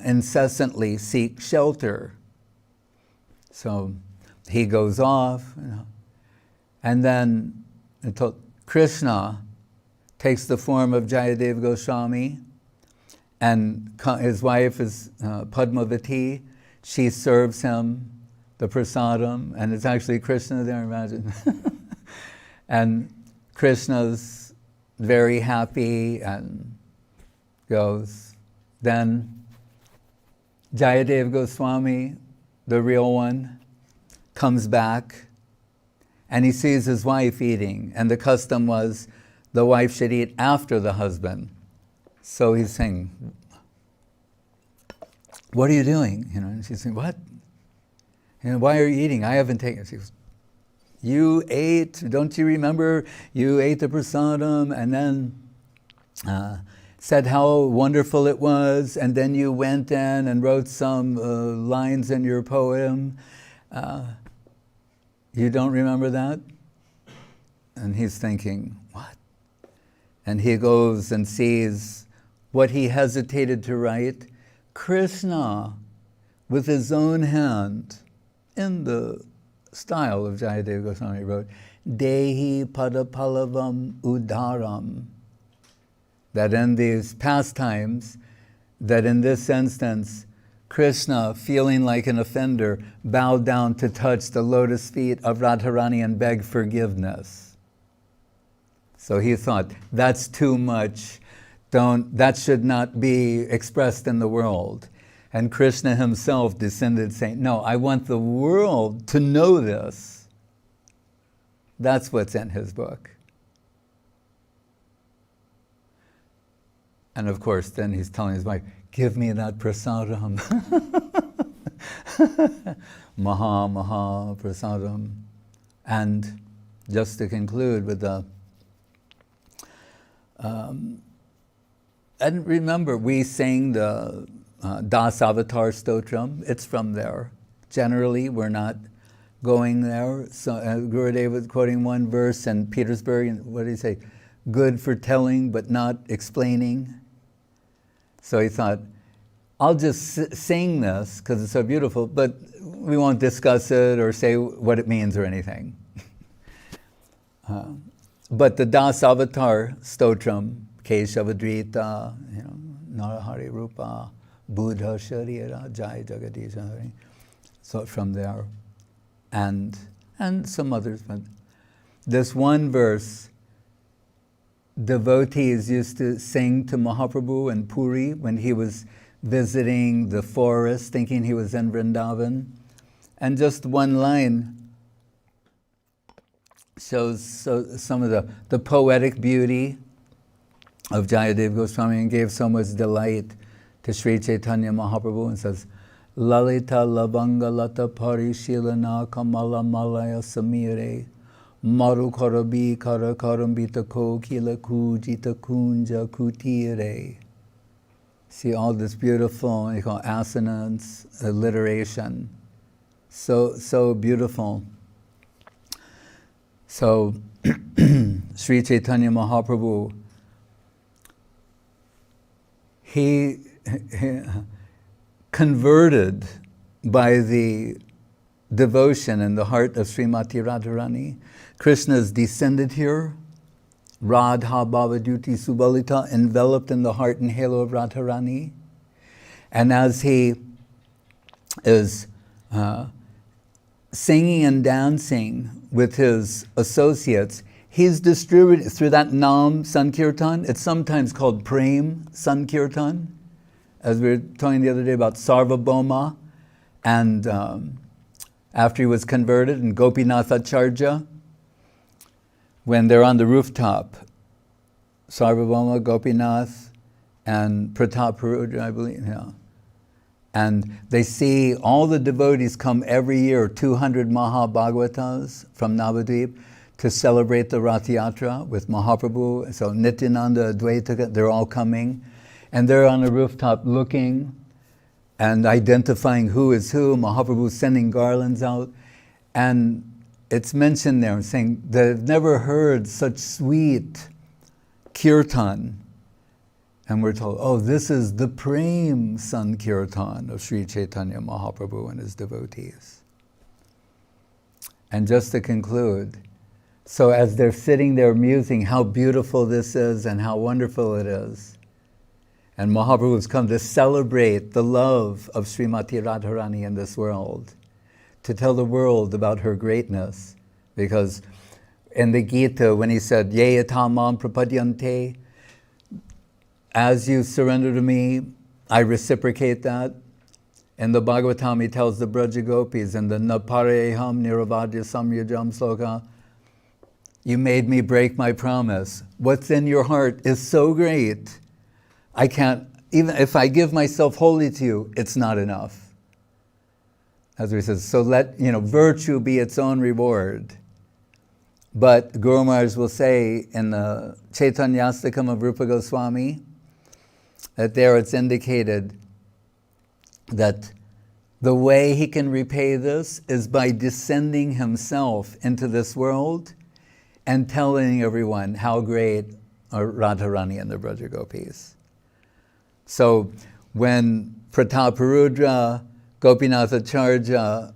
incessantly seek shelter. So he goes off, and then until Krishna takes the form of Jayadeva Goswami, and his wife is Padmavati. She serves him the prasadam, and it's actually Krishna there, imagine. And Krishna's very happy and goes. Then Jayadeva Goswami, the real one, comes back, and he sees his wife eating, and the custom was the wife should eat after the husband. So he's saying, what are you doing? And she's saying, what? Why are you eating? I haven't taken it. She goes, you ate, don't you remember? You ate the prasadam and then said how wonderful it was, and then you went in and wrote some lines in your poem. You don't remember that? And he's thinking, what? And he goes and sees what he hesitated to write. Krishna, with his own hand, in the style of Jayadeva Goswami, wrote, Dehi padapalavam udaram. That in these pastimes, that in this instance, Krishna, feeling like an offender, bowed down to touch the lotus feet of Radharani and beg forgiveness. So he thought, that's too much. That should not be expressed in the world. And Krishna himself descended saying, no, I want the world to know this. That's what's in his book. And of course, then he's telling his wife, give me that prasadam. Maha prasadam. And just to conclude with the and remember, we sang the Das Avatar Stotram. It's from there. Generally, we're not going there. So Gurudev was quoting one verse in Petersburg, and what did he say? Good for telling, but not explaining. So he thought, I'll just sing this because it's so beautiful, but we won't discuss it or say what it means or anything. But the Das Avatar Stotram, Keshavadrita, Narahari Rupa, Buddha Sharira, Jai Jagadisha Hari. So from there, and some others. But this one verse, devotees used to sing to Mahaprabhu in Puri when he was visiting the forest, thinking he was in Vrindavan. And just one line shows some of the poetic beauty of Jayadeva Goswami and gave so much delight to Sri Chaitanya Mahaprabhu, and says, Lalita Lavanga Lata Parishilana Kamala Malaya Samire Maru Karabi Kara Karambita Ko Kila Kujita Kunja Kutire. See all this beautiful, you call assonance, alliteration. So beautiful. So Sri Chaitanya Mahaprabhu, he converted by the devotion in the heart of Srimati Radharani. Krishna is descended here, Radha Bhavaduti Subalita, enveloped in the heart and halo of Radharani. And as he is singing and dancing with his associates, he's distributed through that Nam Sankirtan. It's sometimes called Prem Sankirtan, as we were talking the other day about Sarvabhauma, and after he was converted, and Gopinath Acharya, when they're on the rooftop, Sarvabhauma, Gopinath, and Prataparudra, I believe, yeah. And they see all the devotees come every year, 200 Mahabhagavatas from Navadvip, to celebrate the Rath Yatra with Mahaprabhu. So Nityananda, Advaita, they're all coming. And they're on a rooftop looking and identifying who is who. Mahaprabhu's sending garlands out. And it's mentioned there, saying they've never heard such sweet kirtan. And we're told, oh, this is the Prem Sankirtan of Sri Chaitanya Mahaprabhu and his devotees. And just to conclude, so as they're sitting there musing how beautiful this is and how wonderful it is, and Mahaprabhu has come to celebrate the love of Srimati Radharani in this world, to tell the world about her greatness, because in the Gita, when he said, Ye yatha mam prapadyante, as you surrender to me, I reciprocate that. In the Bhagavatam, he tells the Braja Gopis in the Napareham Niravadya Samyajam Sloka, you made me break my promise. What's in your heart is so great, I can't, even if I give myself wholly to you, it's not enough. As he says, so let virtue be its own reward. But Guru Maharaj will say in the Chaitanyastakam of Rupa Goswami, that there it's indicated that the way he can repay this is by descending himself into this world and telling everyone how great are Radharani and the Braja Gopis. So when Prataparudra, Gopinathacharya,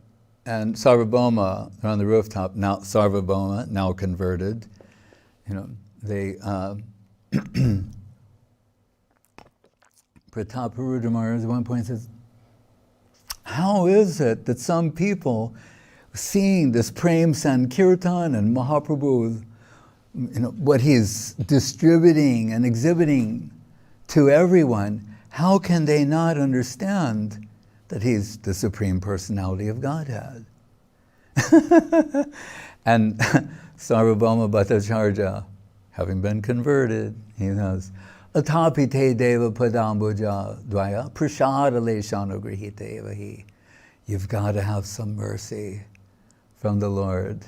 and Sarvabhauma are on the rooftop, now Sarvabhauma, now converted, they Prataparudra Maharaj at one point says, how is it that some people seeing this Prem Sankirtan and Mahaprabhu, what he's distributing and exhibiting to everyone, how can they not understand that he's the Supreme Personality of Godhead? And Sarvabhauma Bhattacharya, having been converted, he says, Atapi te deva padambuja dvaya prashadale shanagrihite evahi. You've got to have some mercy from the Lord.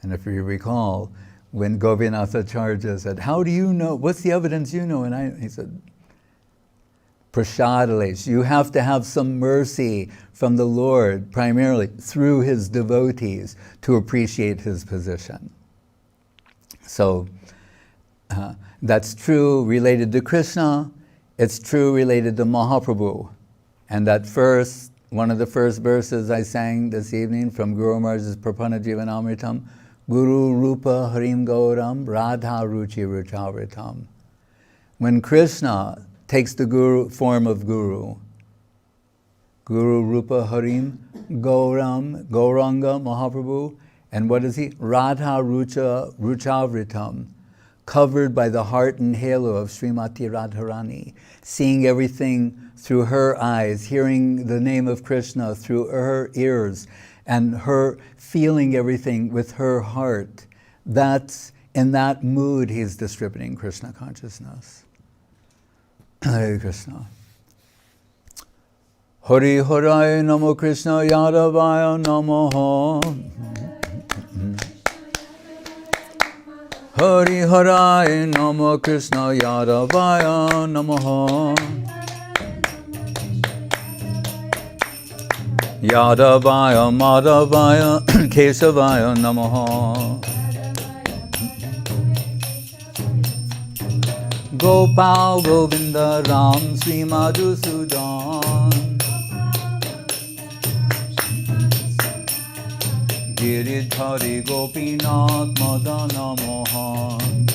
And if you recall, when Govinathacharya said, how do you know, what's the evidence you know? And he said, prashadale, you have to have some mercy from the Lord, primarily through his devotees, to appreciate his position. So, that's true related to Krishna, it's true related to Mahaprabhu. And that one of the first verses I sang this evening from Guru Maharaj's Prapanna Jivanamritam, Guru Rupa Harim Gauram Radha Ruchi Ruchavritam. When Krishna takes the form of Guru, Guru Rupa Harim Gauram, Gauranga Mahaprabhu, and what is he? Radha Ruchavritam. Covered by the heart and halo of Srimati Radharani, seeing everything through her eyes, hearing the name of Krishna through her ears, and her feeling everything with her heart. That's in that mood he's distributing Krishna consciousness. Hare Krishna. Hari Harai Namo Krishna Yadavaya Namo. Hari Harai Namo Krishna Yadavaya Namaha. Yadavaya Madhavaya Kesavaya Namaha. Gopal Govinda Ram Sri Madhusudan. Giridhari Gopinath Madana Mohan.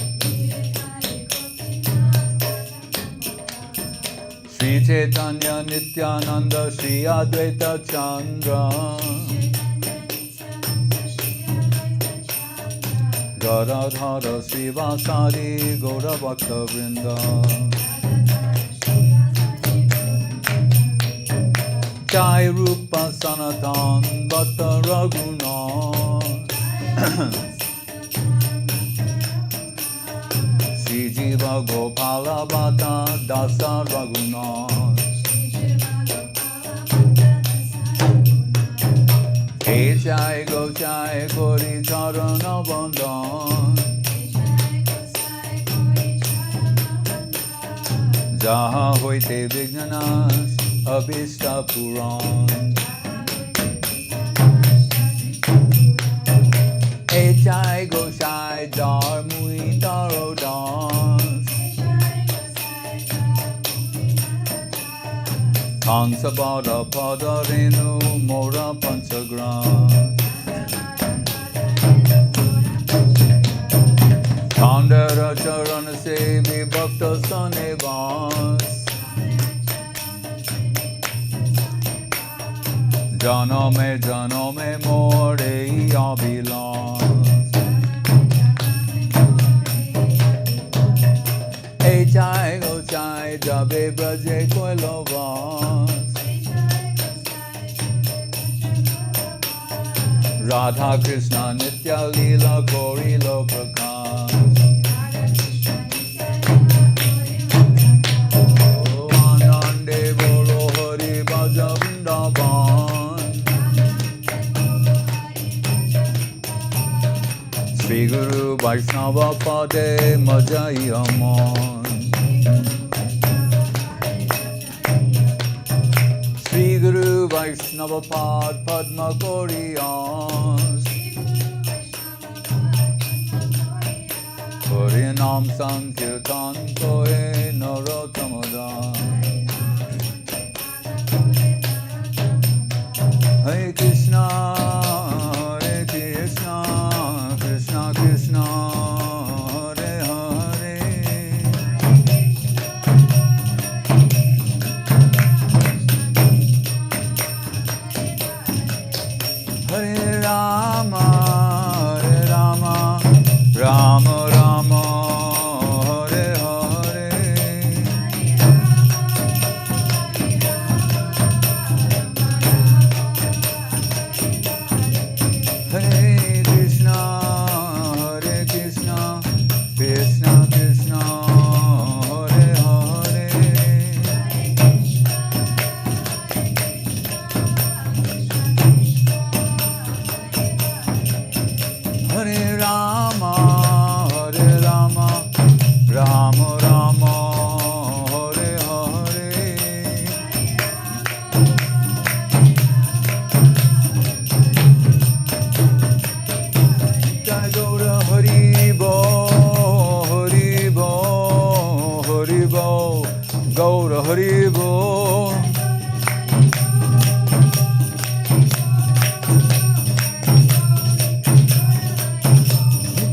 Sri Chaitanya Nityananda Sri Advaita Chandra. Garadhara Sri Vasari Gaura Bhakta Vrinda. Jai Rupa Sanatan Bhatta Raghunath. Sri Jiva Jiva Gopala Bata Dasa Raghunath. Hey Jai Go Jai Kori Charana Bandhan. Jaha Hoite Vignanas Abhishta Puran. Hey Jai Go Jai Dar Mui Daro Das. Kansa Bada Pada Renu Mora Panchagras. Kandara Charana Sevi Bhakta Sanevas. Janame More Abhilas. Hey Jai Go Jai Jabe Braje Koilovas. Radha Krishna Nitya Leela Kori Lo Prakash. Oh Anande Bolo Hari Bhaja Vrindavan. Shri Guru Vaishnava Pade Majai Aman. Shri Guru Vaishnava Pad Padma Koriyas. Korinam Sankirtan Koe Narottamadan. Hare Krishna, Hare Krishna, Krishna Krishna, Hare Hare. Hare Rama, Rama Rama, Hare Hare. Hare Krishna, Krishna Krishna, Hare Hare. Hare Rama, Rama Rama, Hare Hare. Jai Gaura Hari Bo, Hari Bo, Hari Bo, Gaura Hari Bo.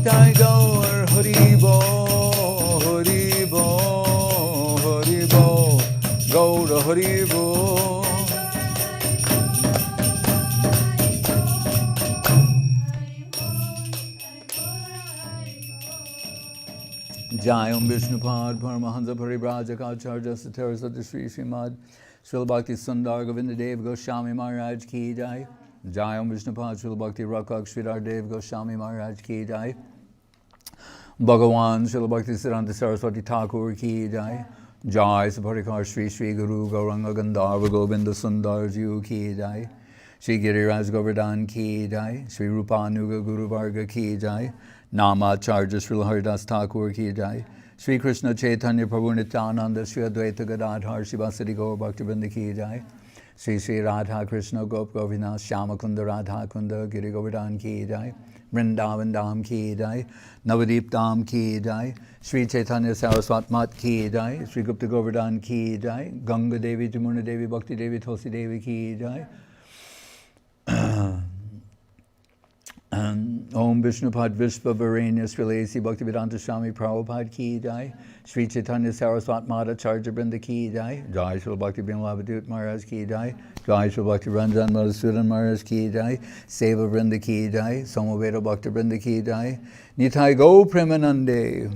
Jai Gaur Hari Bo, Hari Bo, Hari Bo, Gaura Hari Bo. Jai Om Vishnupad Paramahansa Paribrajaka Satara Sati Sri Srimad Srila Bhakti Sundar Govinda Dev Goswami Maharaj Ki Jai. Jai Om Vishnupad Srila Bhakti Rakak Sridhar Dev Goswami Maharaj Ki Jai. Bhagavan Srila Bhakti Siddhanta Saraswati Thakur Ki Jai. Jai Saparikar Sri Sri Guru Gauranga Gandharva Govinda Sundar Ji Ki Jai. Sri Giriraj Govardhan Ki Jai. Sri Rupanuga Guru Varga Ki Jai. Namacharya Srila Haridas Thakur Ki Jai. Sri Krishna Chaitanya Prabhu Nityananda Sri Advaita Gadadhar Shivasati Gaur Bhaktivinoda Ki Jai. Sri Sri Radha Krishna Gop Govinath Shyamakunda Radha Kunda Giri Govardhan Ki Jai. Vrindavan Dham Ki Jai. Navadip Dham Ki Jai. Sri Chaitanya Saraswat Mat Ki Jai. Sri Gupta Govardhan Ki Jai. Ganga Devi Jamuna Devi Bhakti Devi Tulsi Devi Ki Jai. Om Vishnupad Vishva Varenya Srilesi Bhaktivedanta Swami Prabhupada Ki Jai. Sri Chaitanya Saraswat Mata Charja Brinda Ki Jai. Jai Srila Bhakti Bimlavadut Maharaj Ki Jai. Jai Srila Bhakti Ranjan Madhusudan Maharaj Ki Jai. Seva Brinda Ki Jai. Somaveda Bhakti Brinda Ki Jai. Nitai Go Premanande.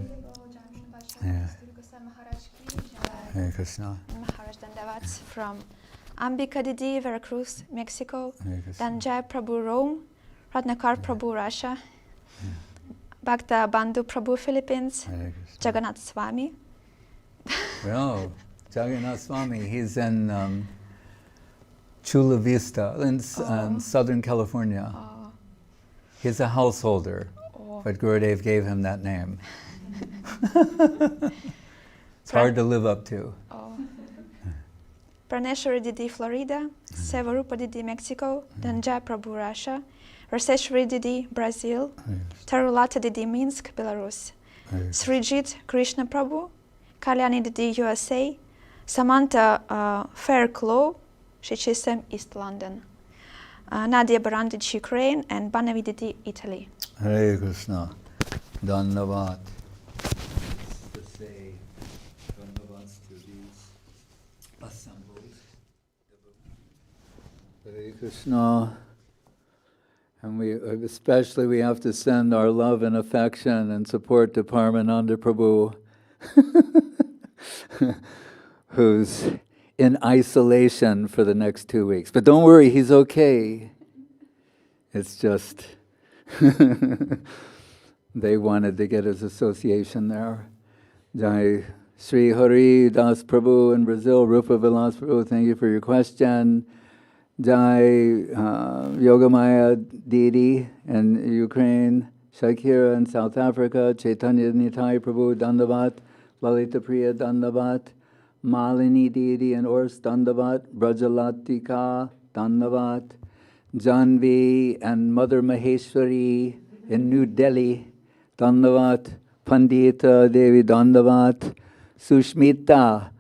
Hare Krishna. Maharaj Dandavats from Ambika Didi, Veracruz, Mexico. Then Jai Prabhu, Rome. Ratnakar Prabhu, Russia. Bhakta Bandhu Prabhu, Philippines. Hare Krishna. Jagannath Swami. Oh, Jagannath Swami, he's in Chula Vista in Southern California. Oh. He's a householder, Oh. but Gurudev gave him that name. It's hard to live up to. Oh. Praneshwari Didi, Florida. Sevarupa Didi, Mexico. Dhanjay Prabhu, Russia. Raseshwari Didi, Brazil. Tarulata Didi, Minsk, Belarus. Srijit Krishna Prabhu. Kalyani Didi, USA. Samantha Fairclough, Shechisem, East London. Nadia Barandich, Ukraine. And Banavi Didi, Italy. Hare Krishna. Dhanyavad. To say Dhanyavads to these assembled. Hare Krishna. And we have to send our love and affection and support to Paramananda Prabhu, who's in isolation for the next 2 weeks. But don't worry, he's okay. It's just they wanted to get his association there. Jai Sri Hari Das Prabhu in Brazil, Rupa Vilas Prabhu, thank you for your question. Jai Yogamaya Didi in Ukraine, Shakira in South Africa, Chaitanya Nitai Prabhu Dandavat, Lalita Priya Dandavat, Malini Didi in Ors Dandavat, Brajalatika Dandavat, Janvi and Mother Maheshwari in New Delhi Dandavat, Pandita Devi Dandavat, Sushmita,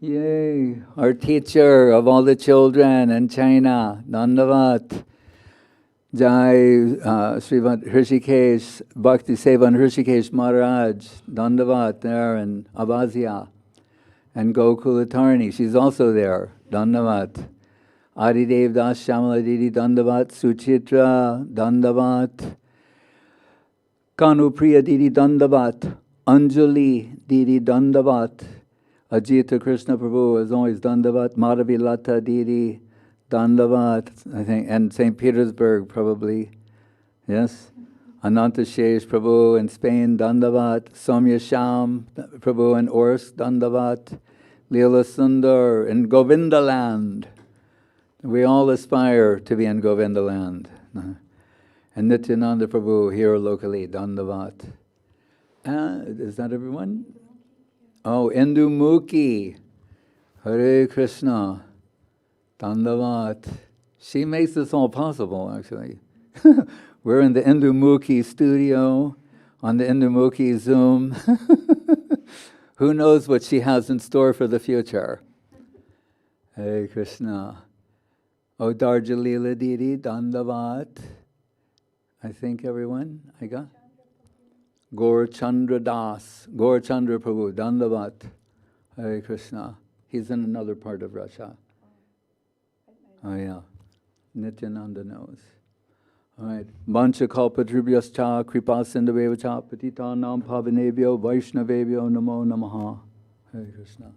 yay, our teacher of all the children in China, Dandavat. Jai Srivat Hrishikesh, Bhakti Sevan Hrishikesh Maharaj, Dandavat there in Abhazia. And Gokulatarni, she's also there, Dandavat. Adidev Das Shamala Didi Dandavat, Suchitra Dandavat. Kanupriya Didi Dandavat, Anjali Didi Dandavat. Ajita Krishna Prabhu is always Dandavat, Madhavi Lata Didi, Dandavat, I think, and St. Petersburg probably, yes. Ananta Shesh Prabhu in Spain, Dandavat, Somya Sham Prabhu in Ors, Dandavat, Leela Sundar in Govindaland. We all aspire to be in Govindaland. And Nityananda Prabhu here locally, Dandavat. Is that everyone? Oh, Indumukhi, Hare Krishna, Dandavat. She makes this all possible, actually. We're in the Indumukhi studio, on the Indumukhi Zoom. Who knows what she has in store for the future? Hare Krishna. Oh, Darjalila Didi, Dandavat. I think everyone, I got? Gaur Chandra Das, Gaur Chandra Prabhu, Dandavat, Hare Krishna. He's in another part of Russia. Oh yeah, Nityananda knows. All right. Mancha kalpadribhyascha kripa sindhaveva cha patitanam pavanebhyo vaishnavebhyo namo namaha. Hare Krishna.